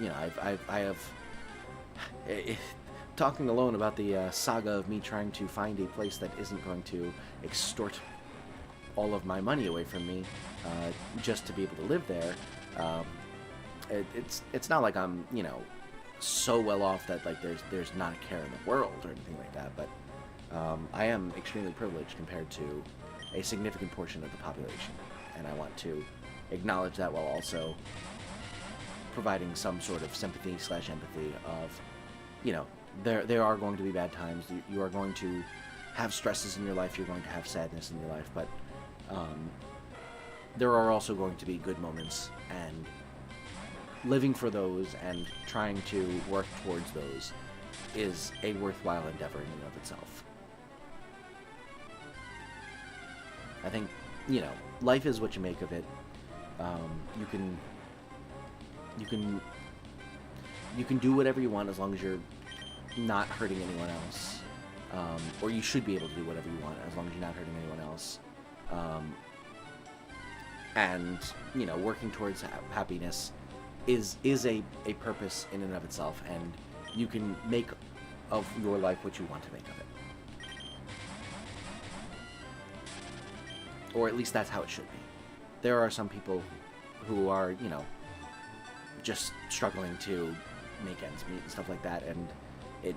you know, I have talking alone about the saga of me trying to find a place that isn't going to extort all of my money away from me, just to be able to live there. It's not like I'm, you know, so well off that, like, there's not a care in the world or anything like that, but I am extremely privileged compared to a significant portion of the population, and I want to acknowledge that while also providing some sort of sympathy/empathy of, you know, there are going to be bad times. You are going to have stresses in your life. You're going to have sadness in your life, but there are also going to be good moments, and living for those and trying to work towards those is a worthwhile endeavor in and of itself. I think, you know, life is what you make of it. You can do whatever you want as long as you're not hurting anyone else, or you should be able to do whatever you want as long as you're not hurting anyone else. And, you know, working towards happiness is a purpose in and of itself, and you can make of your life what you want to make of it. Or at least that's how it should be. There are some people who are, you know, just struggling to make ends meet and stuff like that, and it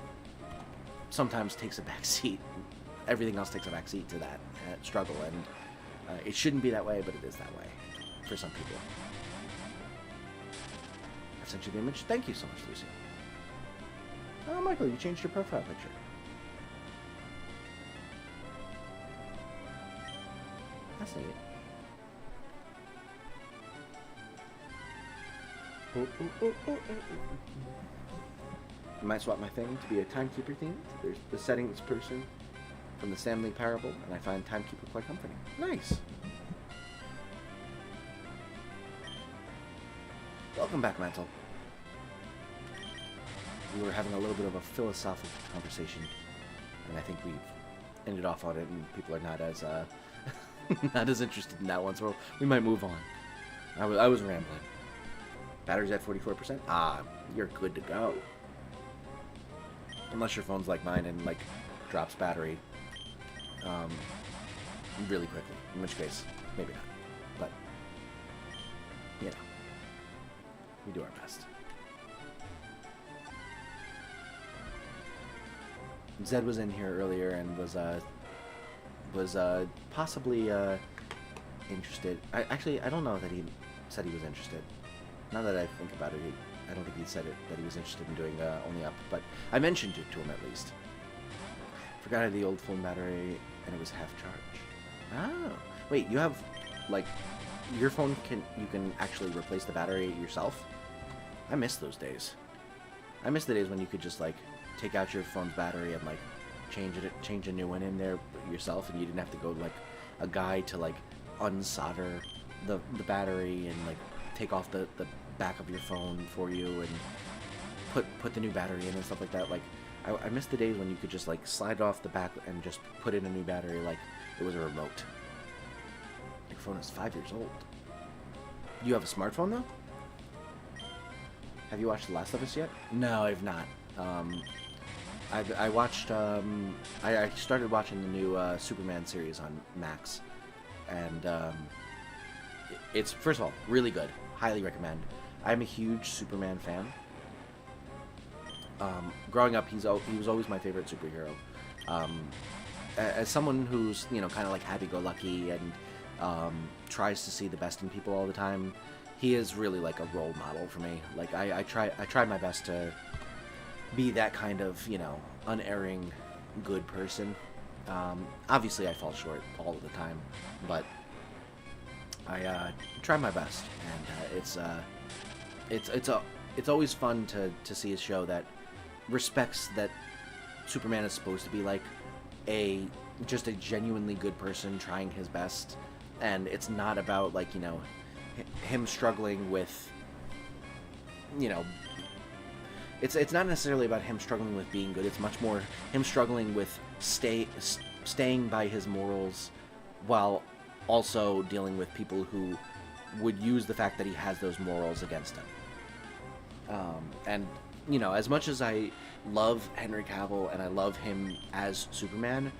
sometimes takes a back seat. Everything else takes a back seat to that struggle, and it shouldn't be that way, but it is that way for some people. I sent you the image. Thank you so much, Lucy. Oh, Michael, you changed your profile picture. That's neat. I might swap my thing to be a timekeeper theme. There's the settings person from the Stanley Parable, and I find timekeeper quite comforting. Nice. Welcome back, Mantle. We were having a little bit of a philosophical conversation, and I think we've ended off on it, and people are not as not as interested in that one, so we might move on. I was rambling. Battery's at 44%. Ah, you're good to go. Unless your phone's like mine and, like, drops battery really quickly, in which case, maybe not. But, you know, we do our best. Zed was in here earlier and was possibly interested. I don't know that he said he was interested. Now that I think about it, I don't think he said it that he was interested in doing Only Up, but I mentioned it to him at least. forgot I had the old phone battery, and it was half charged. Oh, wait, you have, like, your phone you can actually replace the battery yourself? I miss those days. I miss the days when you could just, like, take out your phone's battery and, like, change a new one in there yourself, and you didn't have to go to, like, a guy to, like, unsolder the battery and, like, take off the back of your phone for you and put the new battery in and stuff like that. Like, I miss the days when you could just, like, slide it off the back and just put in a new battery like it was a remote. Your phone is 5 years old. You have a smartphone, though? Have you watched The Last of Us yet? No, I've not. I watched, I started watching the new Superman series on Max, and it's, first of all, really good. Highly recommend. I'm a huge Superman fan. Growing up, he was always my favorite superhero. As someone who's, you know, kind of like happy-go-lucky and tries to see the best in people all the time, he is really like a role model for me. Like, I try my best to be that kind of, you know, unerring good person. Obviously I fall short all the time, but I try my best, and it's always fun to see a show that respects that Superman is supposed to be like just a genuinely good person trying his best, and it's not about, like, you know, him struggling with, you know, it's not necessarily about him struggling with being good. It's much more him struggling with staying by his morals while also dealing with people who would use the fact that he has those morals against him. And, you know, as much as I love Henry Cavill and I love him as Superman,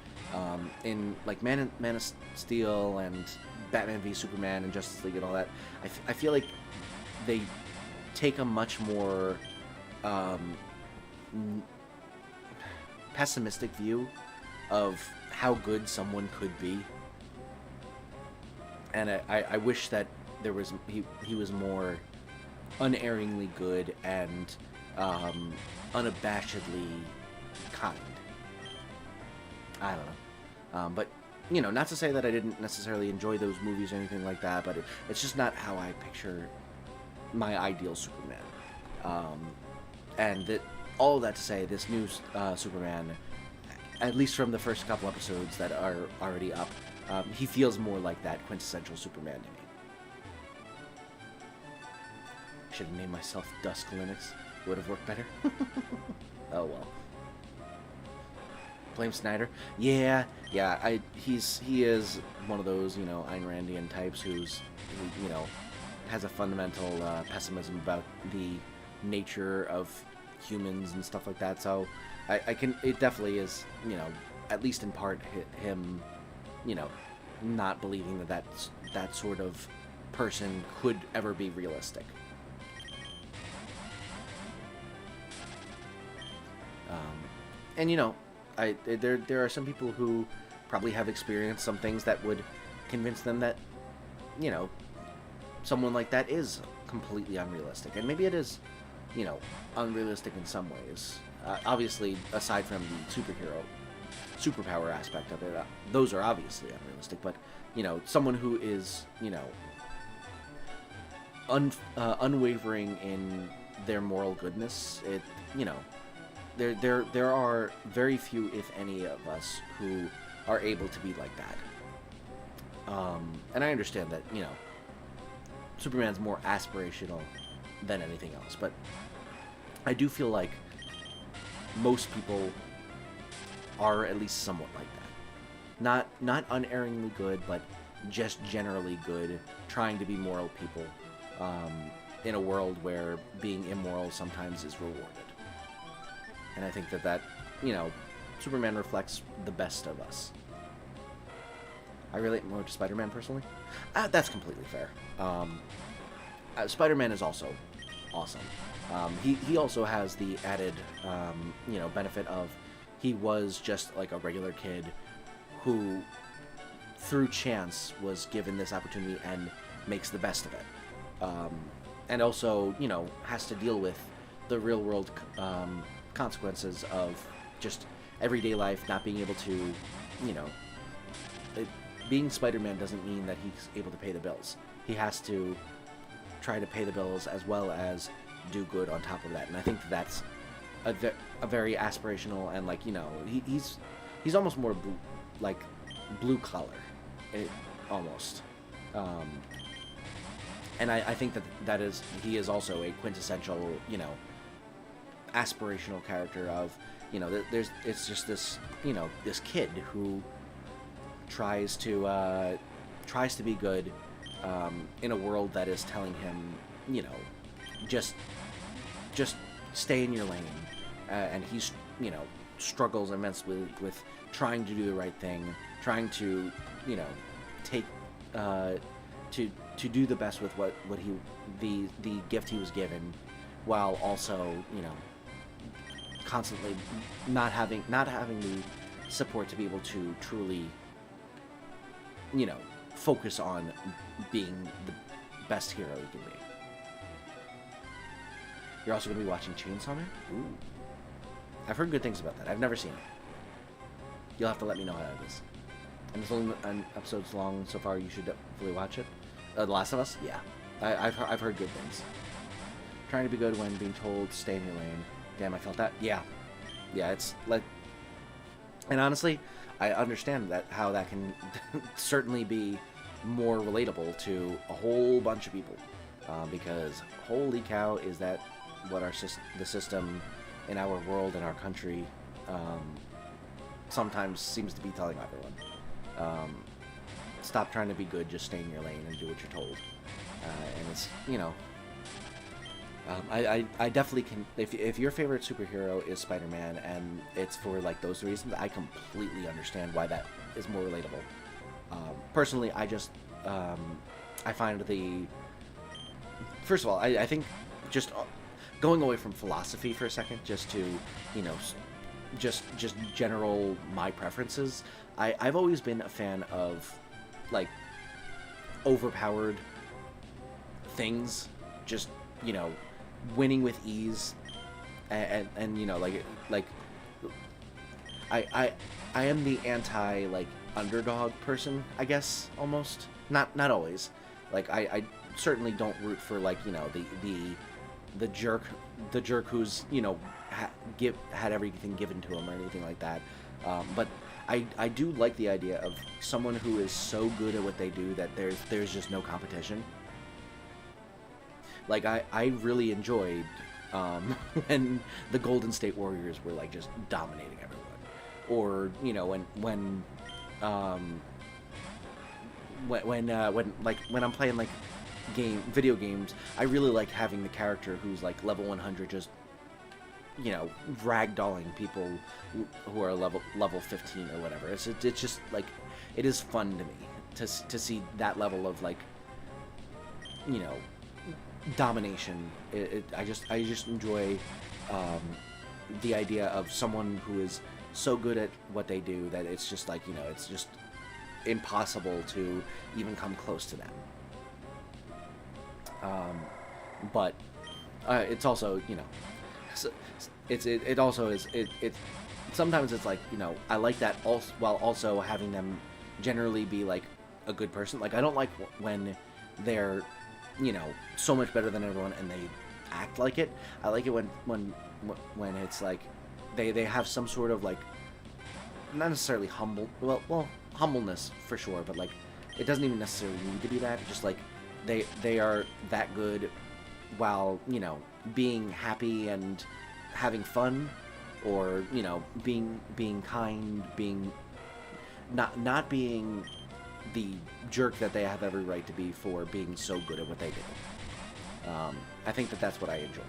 in, like, Man of Steel and Batman v Superman and Justice League and all that, I feel like they take a much more pessimistic view of how good someone could be. And I wish that he was more unerringly good and unabashedly kind. I don't know. But, you know, not to say that I didn't necessarily enjoy those movies or anything like that, but it's just not how I picture my ideal Superman. And that, all of that to say, this new Superman, at least from the first couple episodes that are already up, he feels more like that quintessential Superman to me. Should have named myself Dusk Linux. Would have worked better. Oh well. Blame Snyder. Yeah. He is one of those, you know, Ayn Randian types who, you know, has a fundamental pessimism about the nature of humans and stuff like that. So it definitely is, you know, at least in part him, you know, not believing that sort of person could ever be realistic. And, you know, there are some people who probably have experienced some things that would convince them that, you know, someone like that is completely unrealistic. And maybe it is, you know, unrealistic in some ways. Obviously, aside from the superpower aspect of it, those are obviously unrealistic. But, you know, someone who is, you know, unwavering in their moral goodness, you know, there are very few, if any, of us who are able to be like that. And I understand that, you know, Superman's more aspirational than anything else, but I do feel like most people are at least somewhat like that. Not unerringly good, but just generally good, trying to be moral people, in a world where being immoral sometimes is rewarded. And I think that, you know, Superman reflects the best of us. I relate more to Spider-Man personally. That's completely fair. Spider-Man is also awesome. He also has the added, you know, benefit of he was just like a regular kid who, through chance, was given this opportunity and makes the best of it. And also, you know, has to deal with the real-world consequences of just everyday life, not being able to, you know, being Spider-Man doesn't mean that he's able to pay the bills. He has to try to pay the bills as well as do good on top of that. And I think that's a very aspirational and, like, you know, he's almost more blue collar, almost. And I think that he is also a quintessential, you know, aspirational character of, you know, it's just this, you know, this kid who tries to be good in a world that is telling him, you know, just stay in your lane, and he's, you know, struggles immensely with trying to do the right thing, trying to, you know, take to do the best with what he the gift he was given, while also, you know, constantly not having the support to be able to truly, you know, focus on being the best hero he can be. You're also going to be watching Chainsaw Man? Ooh. I've heard good things about that. I've never seen it. You'll have to let me know how it is. And it's only an episode's long so far. You should definitely watch it. The Last of Us? Yeah. I've heard good things. Trying to be good when being told to stay in your lane. Damn, I felt that. Yeah. Yeah, it's like... And honestly, I understand how that can certainly be more relatable to a whole bunch of people. Because holy cow, is that what the system in our world, in our country, sometimes seems to be telling everyone. Stop trying to be good, just stay in your lane and do what you're told. And it's, you know, I definitely can, if your favorite superhero is Spider-Man and it's for, like, those reasons, I completely understand why that is more relatable. Personally, I just, I find first of all, I think just going away from philosophy for a second, just to, you know, just general my preferences, I've always been a fan of, like, overpowered things, just, you know, winning with ease, and you know, like I am the anti, like, underdog person, I guess, almost. Not always. Like, I certainly don't root for, like, you know, the jerk who's, you know, had everything given to him or anything like that. But I do like the idea of someone who is so good at what they do that there's just no competition. Like, I really enjoyed when the Golden State Warriors were, like, just dominating everyone. Or, you know, when I'm playing, like, video games, I really liked having the character who's, like, level 100 just, you know, ragdolling people who are level 15 or whatever. It's just, like, it is fun to me to see that level of, like, you know, domination. I just enjoy the idea of someone who is so good at what they do that it's just, like, you know, it's just impossible to even come close to them. But it's also, you know, it also is sometimes it's like, you know, I like that also, while also having them generally be, like, a good person. Like, I don't like when they're, you know, so much better than everyone and they act like it. I like it when it's like they have some sort of, like, not necessarily well, humbleness for sure, but, like, it doesn't even necessarily need to be that. Just, like, they are that good while, you know, being happy and having fun, or, you know, being kind, being not being the jerk that they have every right to be for being so good at what they do. I think that's what I enjoy,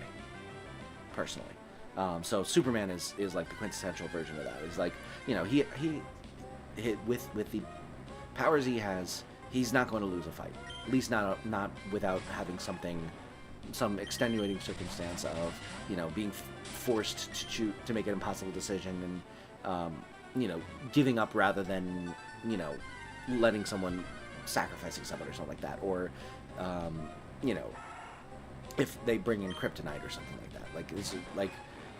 personally. So Superman is like the quintessential version of that. He's like, you know, he with the powers he has, he's not going to lose a fight. At least not without having some extenuating circumstance of, you know, being forced to make an impossible decision, and you know, giving up rather than, you know, letting sacrificing someone or something like that, or you know, if they bring in kryptonite or something like that. Like, it's like,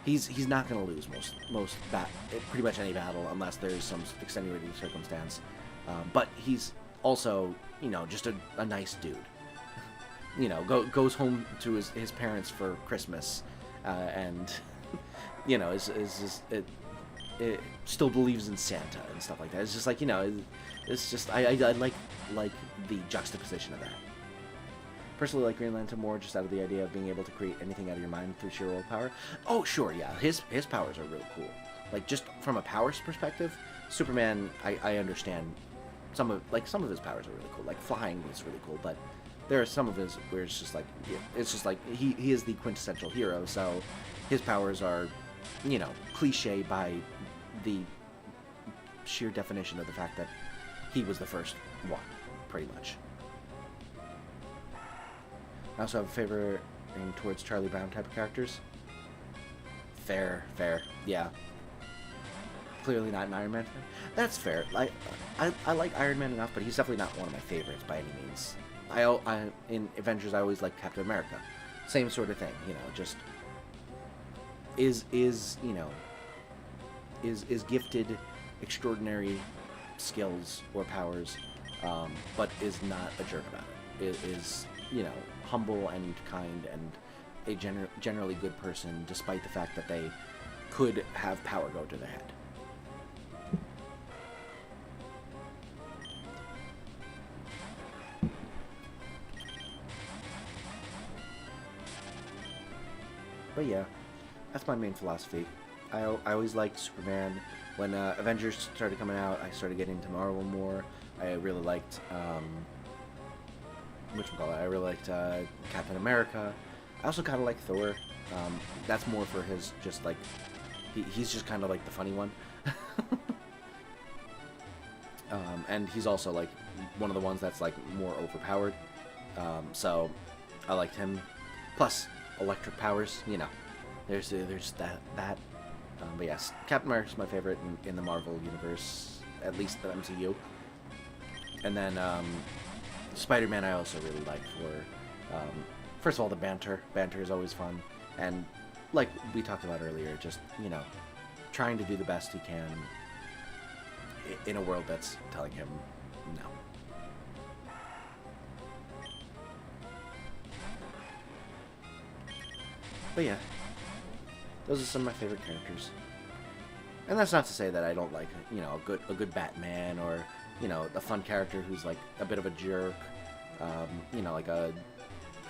he's not going to lose pretty much any battle unless there's some extenuating circumstance. But he's also, you know, just a nice dude. You know, goes home to his parents for Christmas, and you know, it still believes in Santa and stuff like that. It's just like, you know, it's just I like the juxtaposition of that. Personally, like Green Lantern more just out of the idea of being able to create anything out of your mind through sheer willpower. Oh, sure, yeah, his powers are really cool. Like, just from a powers perspective, Superman, I understand some of his powers are really cool. Like, flying is really cool, but there are some of his where it's just like, yeah, it's just like he is the quintessential hero, so his powers are, you know, cliche by the sheer definition of the fact that he was the first one, pretty much. I also have a favor towards Charlie Brown type of characters. Fair, yeah. Clearly not an Iron Man fan. That's fair. I like Iron Man enough, but he's definitely not one of my favorites by any means. In Avengers, I always liked Captain America. Same sort of thing, you know, just is gifted extraordinary skills or powers, but is not a jerk about it. Is, you know, humble and kind and a generally good person, despite the fact that they could have power go to their head. But yeah, that's my main philosophy. I always liked Superman. When Avengers started coming out, I started getting into Marvel more. I really liked I really liked Captain America. I also kind of like Thor. That's more for his just like he's just kind of like the funny one. And he's also like one of the ones that's like more overpowered. So I liked him. Plus electric powers, you know. There's that. But yes, Captain America's my favorite in the Marvel universe, at least the MCU. And then Spider-Man I also really like for, first of all, the banter. Banter is always fun. And like we talked about earlier, just, you know, trying to do the best he can in a world that's telling him no. But yeah, those are some of my favorite characters. And that's not to say that I don't like, you know, a good Batman, or, you know, a fun character who's like a bit of a jerk, you know, like a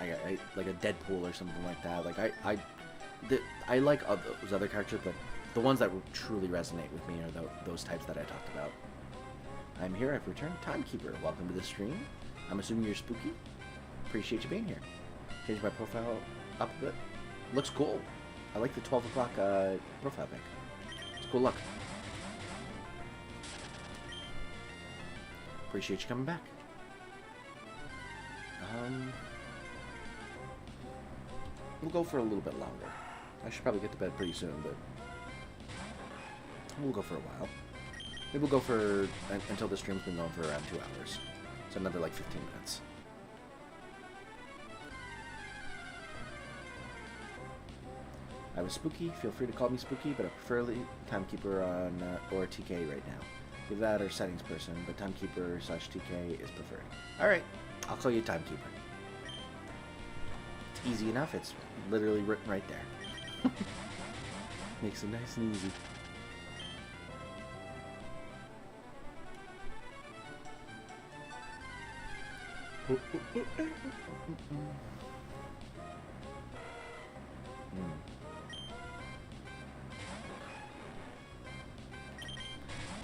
Deadpool or something like that. Like I like those other characters, but the ones that truly resonate with me are those types that I talked about. I'm here. I've returned. Timekeeper, welcome to the stream. I'm assuming you're spooky. Appreciate you being here. Change my profile up a bit. Looks cool. I like the 12 o'clock profile pic. It's cool look. Appreciate you coming back. We'll go for a little bit longer. I should probably get to bed pretty soon, but we'll go for a while. Maybe we'll go for until the stream's been going for around 2 hours. So another like 15 minutes. I was spooky. Feel free to call me spooky, but I prefer Timekeeper on or TK right now. Either that or settings person, but Timekeeper/TK is preferred. All right, I'll call you Timekeeper. It's easy enough. It's literally written right there. Makes it nice and easy.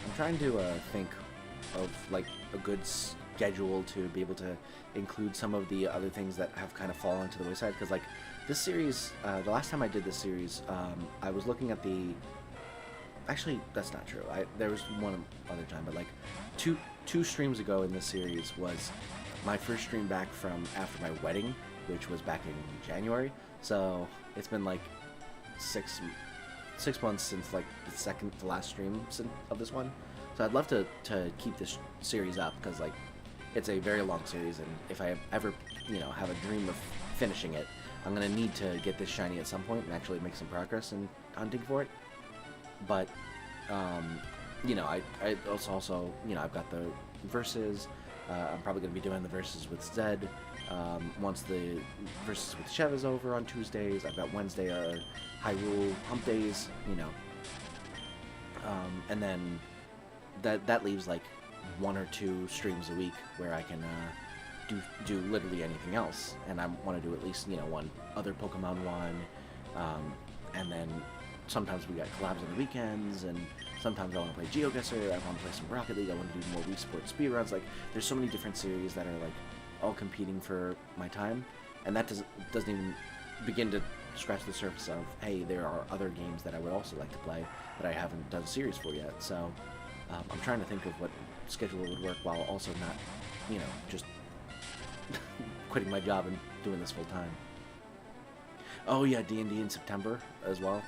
I'm trying to think of like a good schedule to be able to include some of the other things that have kind of fallen to the wayside, because like this series, the last time I did this series, I was looking at the, actually that's not true, there was one other time, but like two streams ago in this series was my first stream back from after my wedding, which was back in January. So it's been like six months since like the last stream of this one. So I'd love to keep this series up, because like it's a very long series, and if I ever, you know, have a dream of finishing it, I'm gonna need to get this shiny at some point and actually make some progress in hunting for it. But you know, I also you know, I've got the verses. I'm probably gonna be doing the verses with Zed once the verses with Chev is over on Tuesdays. I've got Wednesday Hyrule hump days, you know, and then that leaves like 1 or 2 streams a week where I can do literally anything else, and I want to do at least, you know, one other Pokemon one, and then sometimes we got collabs on the weekends, and sometimes I want to play GeoGuessr, I want to play some Rocket League, I want to do more Wii Sports speedruns. Like, there's so many different series that are like all competing for my time, and that doesn't even begin to scratch the surface of, hey, there are other games that I would also like to play that I haven't done series for yet. So I'm trying to think of what schedule would work while also not, you know, just quitting my job and doing this full time. Oh yeah, D&D in September as well,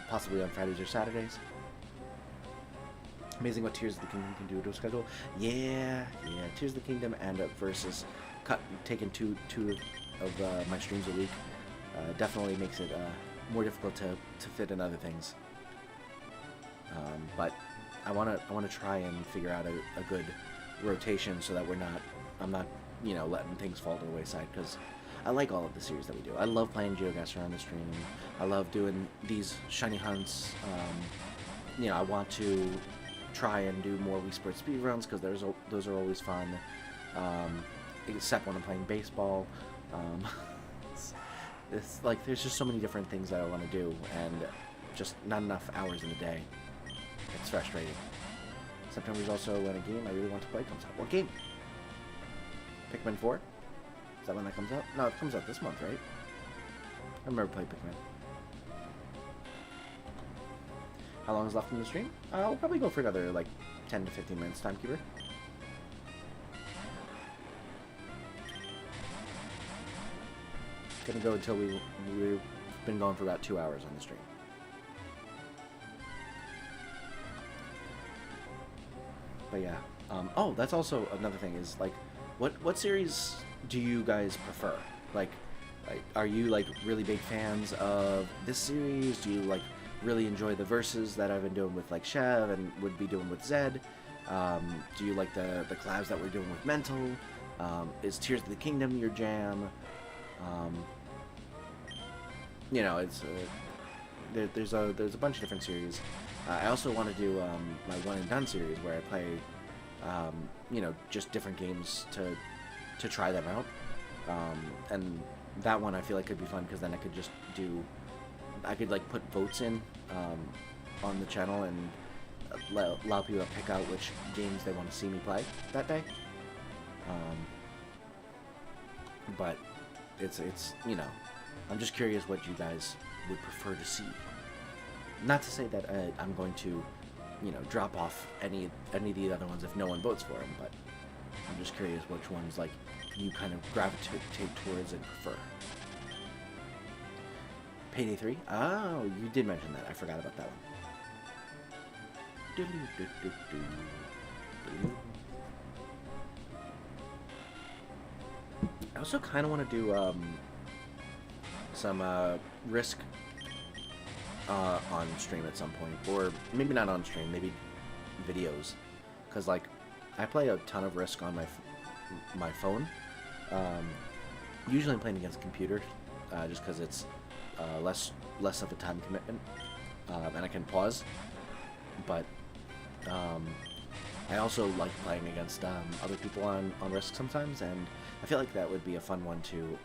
possibly on Fridays or Saturdays. Amazing what Tears of the Kingdom can do to a schedule. Yeah, Tears of the Kingdom and versus taking two of my streams a week definitely makes it more difficult to fit in other things. But I want to try and figure out a good rotation so that I'm not, you know, letting things fall to the wayside, because I like all of the series that we do. I love playing GeoGuessr on the stream. I love doing these shiny hunts. You know, I want to try and do more Wii Sports speedruns, because those are always fun. Except when I'm playing baseball. It's like there's just so many different things that I want to do, and just not enough hours in the day. It's frustrating. September is also when a game I really want to play comes out. What game? Pikmin 4? Is that when that comes out? No, it comes out this month, right? I remember playing Pikmin. How long is left in the stream? I'll probably go for another, like, 10 to 15 minutes, Timekeeper. Gonna go until we've been going for about 2 hours on the stream. But yeah. Oh, that's also another thing is, like, what series do you guys prefer? Like, are you, like, really big fans of this series? Do you, like, really enjoy the verses that I've been doing with, like, Chev and would be doing with Zed? Do you like the collabs that we're doing with Mental? Is Tears of the Kingdom your jam? You know, it's there's a bunch of different series. I also want to do my One and Done series where I play, you know, just different games to try them out. And that one I feel like could be fun, because then I could like put votes in on the channel and allow people to pick out which games they want to see me play that day. But it's you know, I'm just curious what you guys would prefer to see. Not to say that I'm going to, you know, drop off any of the other ones if no one votes for them, but I'm just curious which ones, like, you kind of gravitate towards and prefer. Payday 3? Oh, you did mention that. I forgot about that one. I also kind of want to do some Risk on stream at some point, or maybe not on stream, maybe videos, because, like, I play a ton of Risk on my phone. Usually I'm playing against computers, just because it's less of a time commitment, and I can pause. But I also like playing against other people on Risk sometimes, and I feel like that would be a fun one to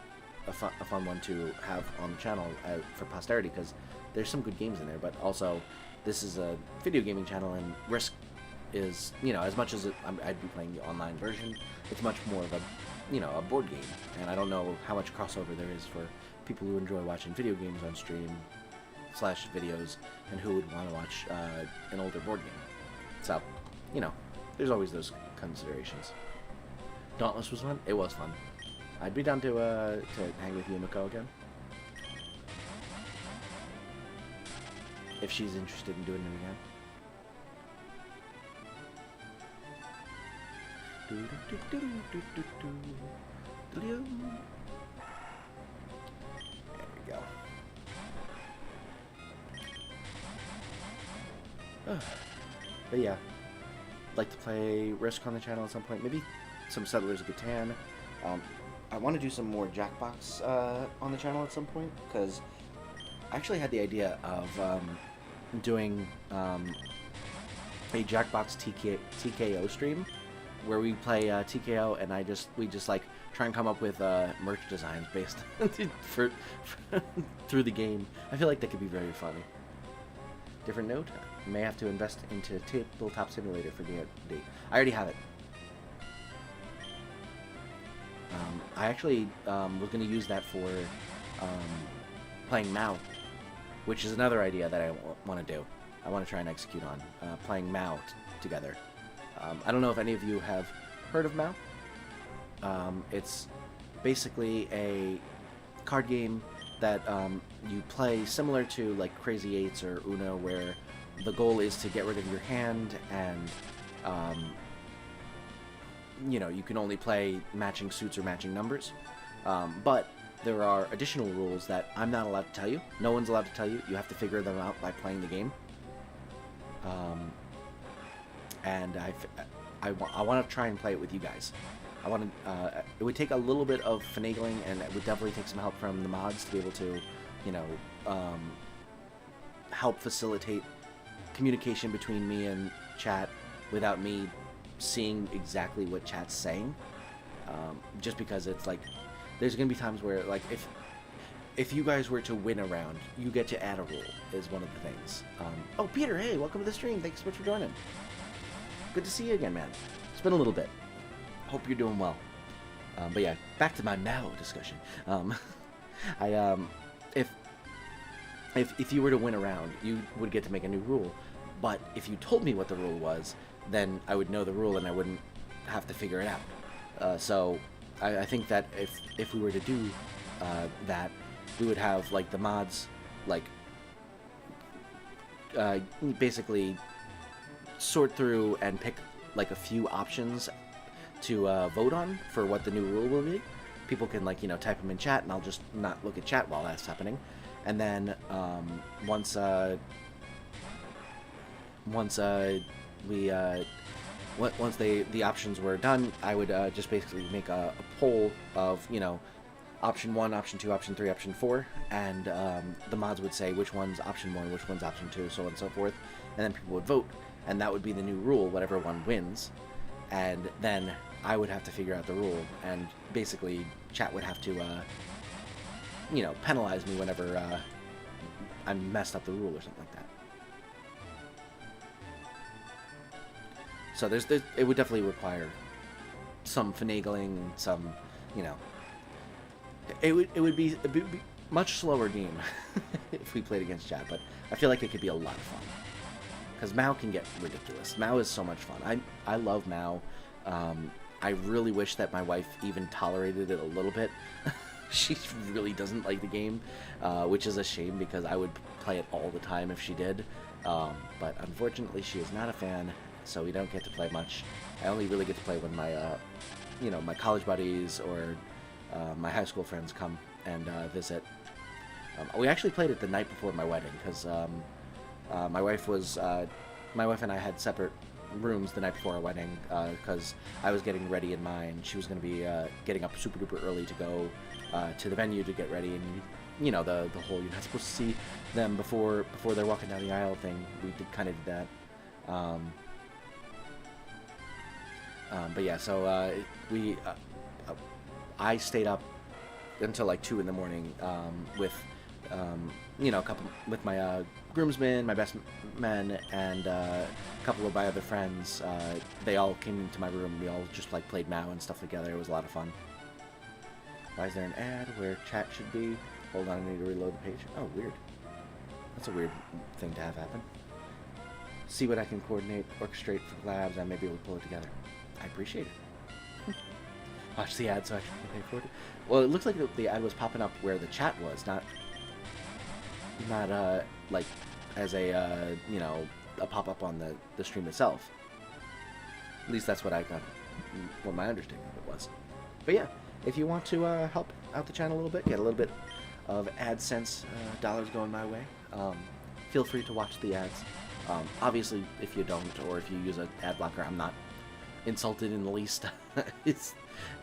have on the channel for posterity, because there's some good games in there. But also, this is a video gaming channel, and Risk is, you know, as much as I'd be playing the online version, it's much more of a, you know, a board game, and I don't know how much crossover there is for people who enjoy watching video games on stream / videos, and who would want to watch an older board game. So, you know, there's always those considerations. Dauntless was fun. It was fun. I'd be down to hang with Yumiko again, if she's interested in doing it again. we go. But yeah, I'd like to play Risk on the channel at some point. Maybe some Settlers of Catan. I want to do some more Jackbox on the channel at some point, because I actually had the idea of doing a Jackbox TKO stream where we play TKO, and we just like try and come up with merch designs based for through the game. I feel like that could be very funny. Different note: I may have to invest into Tabletop Simulator for D&D. I already have it. I actually was going to use that for playing Mao, which is another idea that I want to do. I want to try and execute on playing Mao together. I don't know if any of you have heard of Mao. It's basically a card game that you play similar to like Crazy Eights or Uno, where the goal is to get rid of your hand, and you know, you can only play matching suits or matching numbers. But there are additional rules that I'm not allowed to tell you. No one's allowed to tell you. You have to figure them out by playing the game. And I want to try and play it with you guys. I want to. It would take a little bit of finagling, and it would definitely take some help from the mods to be able to, you know, help facilitate communication between me and chat without me seeing exactly what chat's saying. Just because it's like, there's gonna be times where, like, if you guys were to win a round, you get to add a rule, is one of the things. Oh, Peter, hey, welcome to the stream. Thanks so much for joining. Good to see you again, man. It's been a little bit. Hope you're doing well. But yeah, back to my Mao discussion. If you were to win a round, you would get to make a new rule. But if you told me what the rule was, then I would know the rule and I wouldn't have to figure it out. So I think that if we were to do that, we would have like the mods like basically sort through and pick like a few options to vote on for what the new rule will be. People can, like, you know, type them in chat, and I'll just not look at chat while that's happening. And then once the options were done, I would just basically make a poll of, you know, option 1, option 2, option 3, option 4, and the mods would say which one's option 1, which one's option 2, so on and so forth, and then people would vote, and that would be the new rule, whatever one wins. And then I would have to figure out the rule, and basically chat would have to, you know, penalize me whenever I messed up the rule or something like that. So it would definitely require some finagling, some, you know, it would be a much slower game if we played against chat, but I feel like it could be a lot of fun. Because Mao can get ridiculous. Mao is so much fun. I love Mao. I really wish that my wife even tolerated it a little bit. She really doesn't like the game, which is a shame because I would play it all the time if she did. But unfortunately, she is not a fan, so we don't get to play much. I only really get to play when my, you know, my college buddies or my high school friends come and visit. We actually played it the night before my wedding because my wife and I had separate rooms the night before our wedding because I was getting ready in mine. She was going to be getting up super duper early to go to the venue to get ready, and you know, the whole you're not supposed to see them before they're walking down the aisle thing. We kind of did that. But yeah, so I stayed up until like 2 in the morning with you know, with my groomsmen, my best men, and a couple of my other friends. They all came into my room. We all just like played Mao and stuff together. It was a lot of fun. Why is there an ad where chat should be? Hold on, I need to reload the page. Oh, weird. That's a weird thing to have happen. See what I can coordinate, orchestrate for collabs, and maybe we'll pull it together. I appreciate it. Watch the ad so I can pay for it. Well, it looks like the ad was popping up where the chat was, not like as a you know, a pop-up on the stream itself. At least that's what I got, what my understanding of it was. But yeah, if you want to help out the channel a little bit, get a little bit of AdSense dollars going my way. Feel free to watch the ads. Obviously, if you don't, or if you use an ad blocker, I'm not insulted in the least.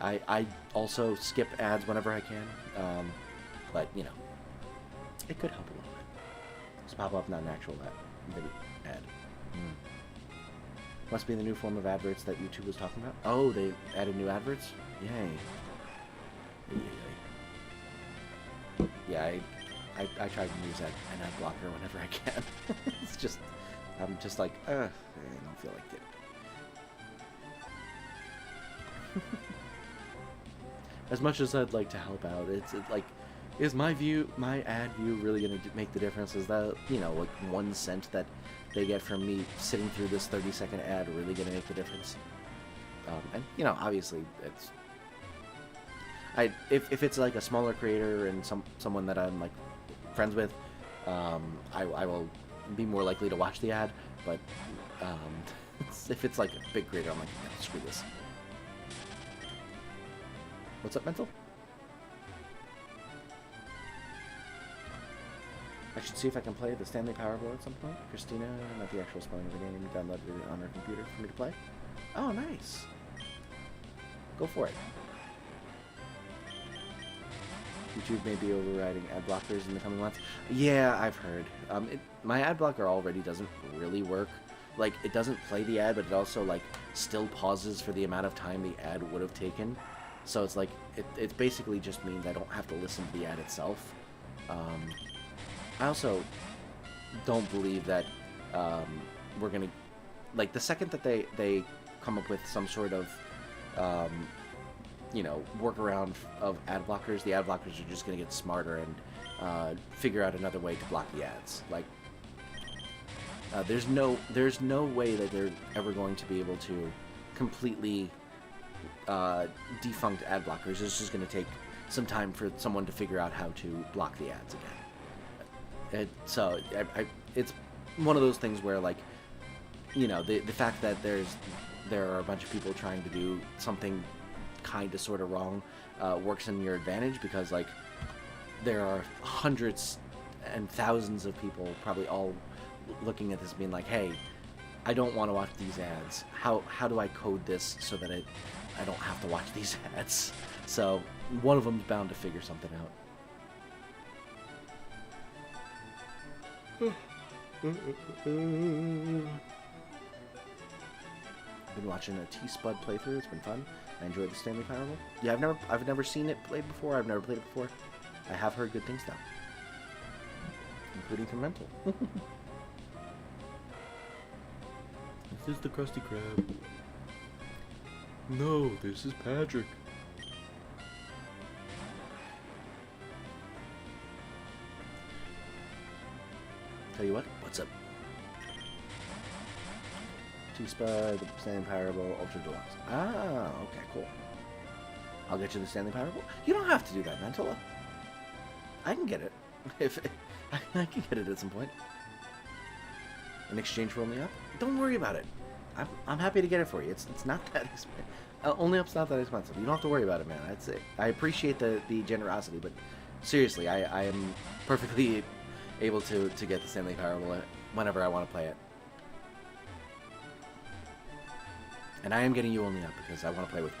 I also skip ads whenever I can, but you know, it could help a little bit. Just pop up, not an actual ad. Must be the new form of adverts that YouTube was talking about. Oh, they added new adverts? Yay. Yeah, I try to use an ad blocker whenever I can. It's just, I'm just like, I don't feel like it. As much as I'd like to help out, it's like, is my ad view really going to make the difference? Is that, you know, like 1 cent that they get from me sitting through this 30-second ad really going to make the difference? And, you know, obviously, it's... If it's like a smaller creator and someone that I'm, like, friends with, I will be more likely to watch the ad, but if it's like a big creator, I'm like, no, screw this. What's up, Mental? I should see if I can play the Stanley Powerball at some point. Christina, not the actual spelling of the game, downloaded it on her computer for me to play. Oh, nice. Go for it. YouTube may be overriding ad blockers in the coming months. Yeah, I've heard. My ad blocker already doesn't really work. Like, it doesn't play the ad, but it also, like, still pauses for the amount of time the ad would have taken. So it's like, it basically just means I don't have to listen to the ad itself. I also don't believe that we're going to... Like, the second that they come up with some sort of... you know, workaround of ad blockers, the ad blockers are just going to get smarter and figure out another way to block the ads. Like, there's no way that they're ever going to be able to completely defunct ad blockers. It's just going to take some time for someone to figure out how to block the ads again. So it's one of those things where, like, you know, the fact that there are a bunch of people trying to do something kind of sort of wrong works in your advantage, because, like, there are hundreds and thousands of people probably all looking at this being like, hey, I don't want to watch these ads. How do I code this so that I don't have to watch these ads? So one of them's bound to figure something out. I've been watching a T-Spud playthrough. It's been fun. I enjoyed the Stanley Powerball. Yeah, I've never seen it played before. I've never played it before. I have heard good things though, including from Mental. This is the Krusty Krab. No, this is Patrick. Tell you what, what's up? T-Spud, the Stanley Powerball, Ultra Deluxe. Ah, okay, cool. I'll get you the Stanley Powerball. You don't have to do that, Mantilla. I can get it. I can get it at some point. In exchange for Only Up? Don't worry about it. I'm happy to get it for you. It's not that expensive. Only Up's not that expensive. You don't have to worry about it, man. I appreciate the generosity, but seriously, I am perfectly able to get the Stanley Powerball whenever I want to play it. And I am getting you Only Up because I want to play with you.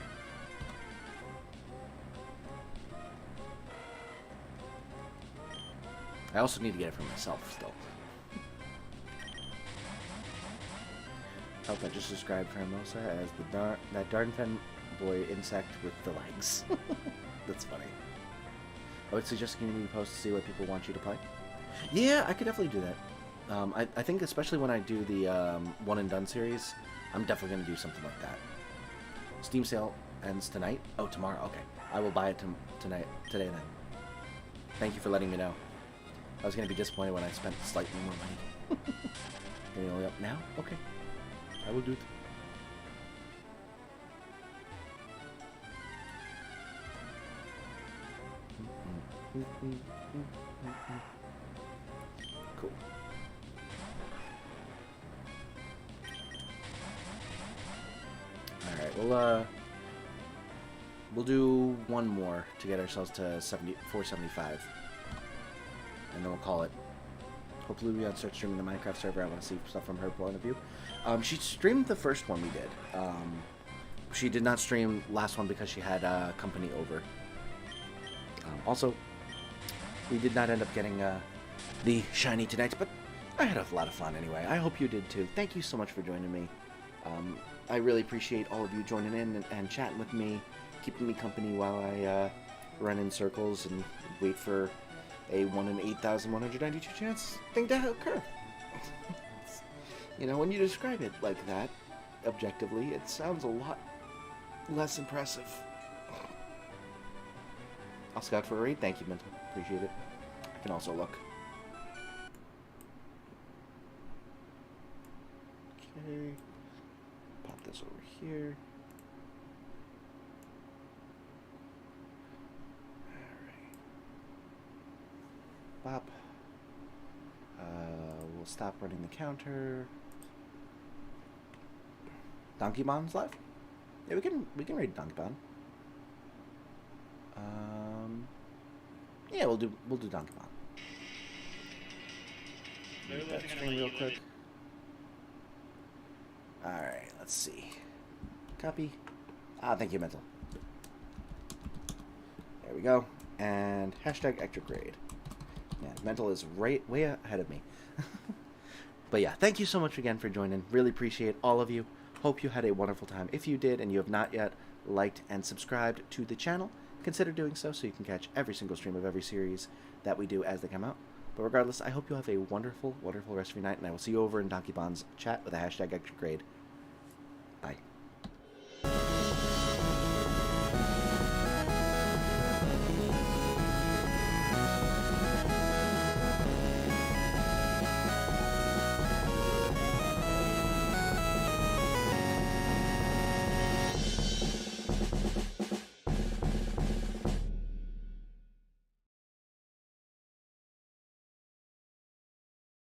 I also need to get it for myself still. I just described Hermosa as that darn fanboy insect with the legs. That's funny. I would suggest giving me a post to see what people want you to play. Yeah, I could definitely do that. I think especially when I do the One and Done series, I'm definitely going to do something like that. Steam sale ends tonight? Oh, tomorrow? Okay. I will buy it today then. Thank you for letting me know. I was going to be disappointed when I spent slightly more money. Getting Only Up now? Okay. I will do it. Cool. Alright, we'll do one more to get ourselves to 475. and then we'll call it. Hopefully we can start streaming the Minecraft server. I want to see stuff from her point of view. She streamed the first one we did. She did not stream last one because she had company over. Also, we did not end up getting the shiny tonight, but I had a lot of fun anyway. I hope you did too. Thank you so much for joining me. I really appreciate all of you joining in and chatting with me, keeping me company while I run in circles and wait for a 1 in 8,192 chance thing to occur. You know, when you describe it like that, objectively, it sounds a lot less impressive. I'll scout for a raid. Thank you, Mental. Appreciate it. I can also look. Okay. Pop this over here. Bop. We'll stop running the counter. Donkey Bon's live? Yeah, we can raid Donkey Bon. Yeah, we'll do Donkey Bon. Move that screen real quick. Alright, let's see. Copy. Thank you, Mental. There we go. And hashtag Ectric raid. Man, Mental is way ahead of me. But yeah, thank you so much again for joining. Really appreciate all of you. Hope you had a wonderful time. If you did and you have not yet liked and subscribed to the channel, consider doing so you can catch every single stream of every series that we do as they come out. But regardless, I hope you have a wonderful, wonderful rest of your night, and I will see you over in Donkey Bon's chat with a hashtag Ectric raid. Bye.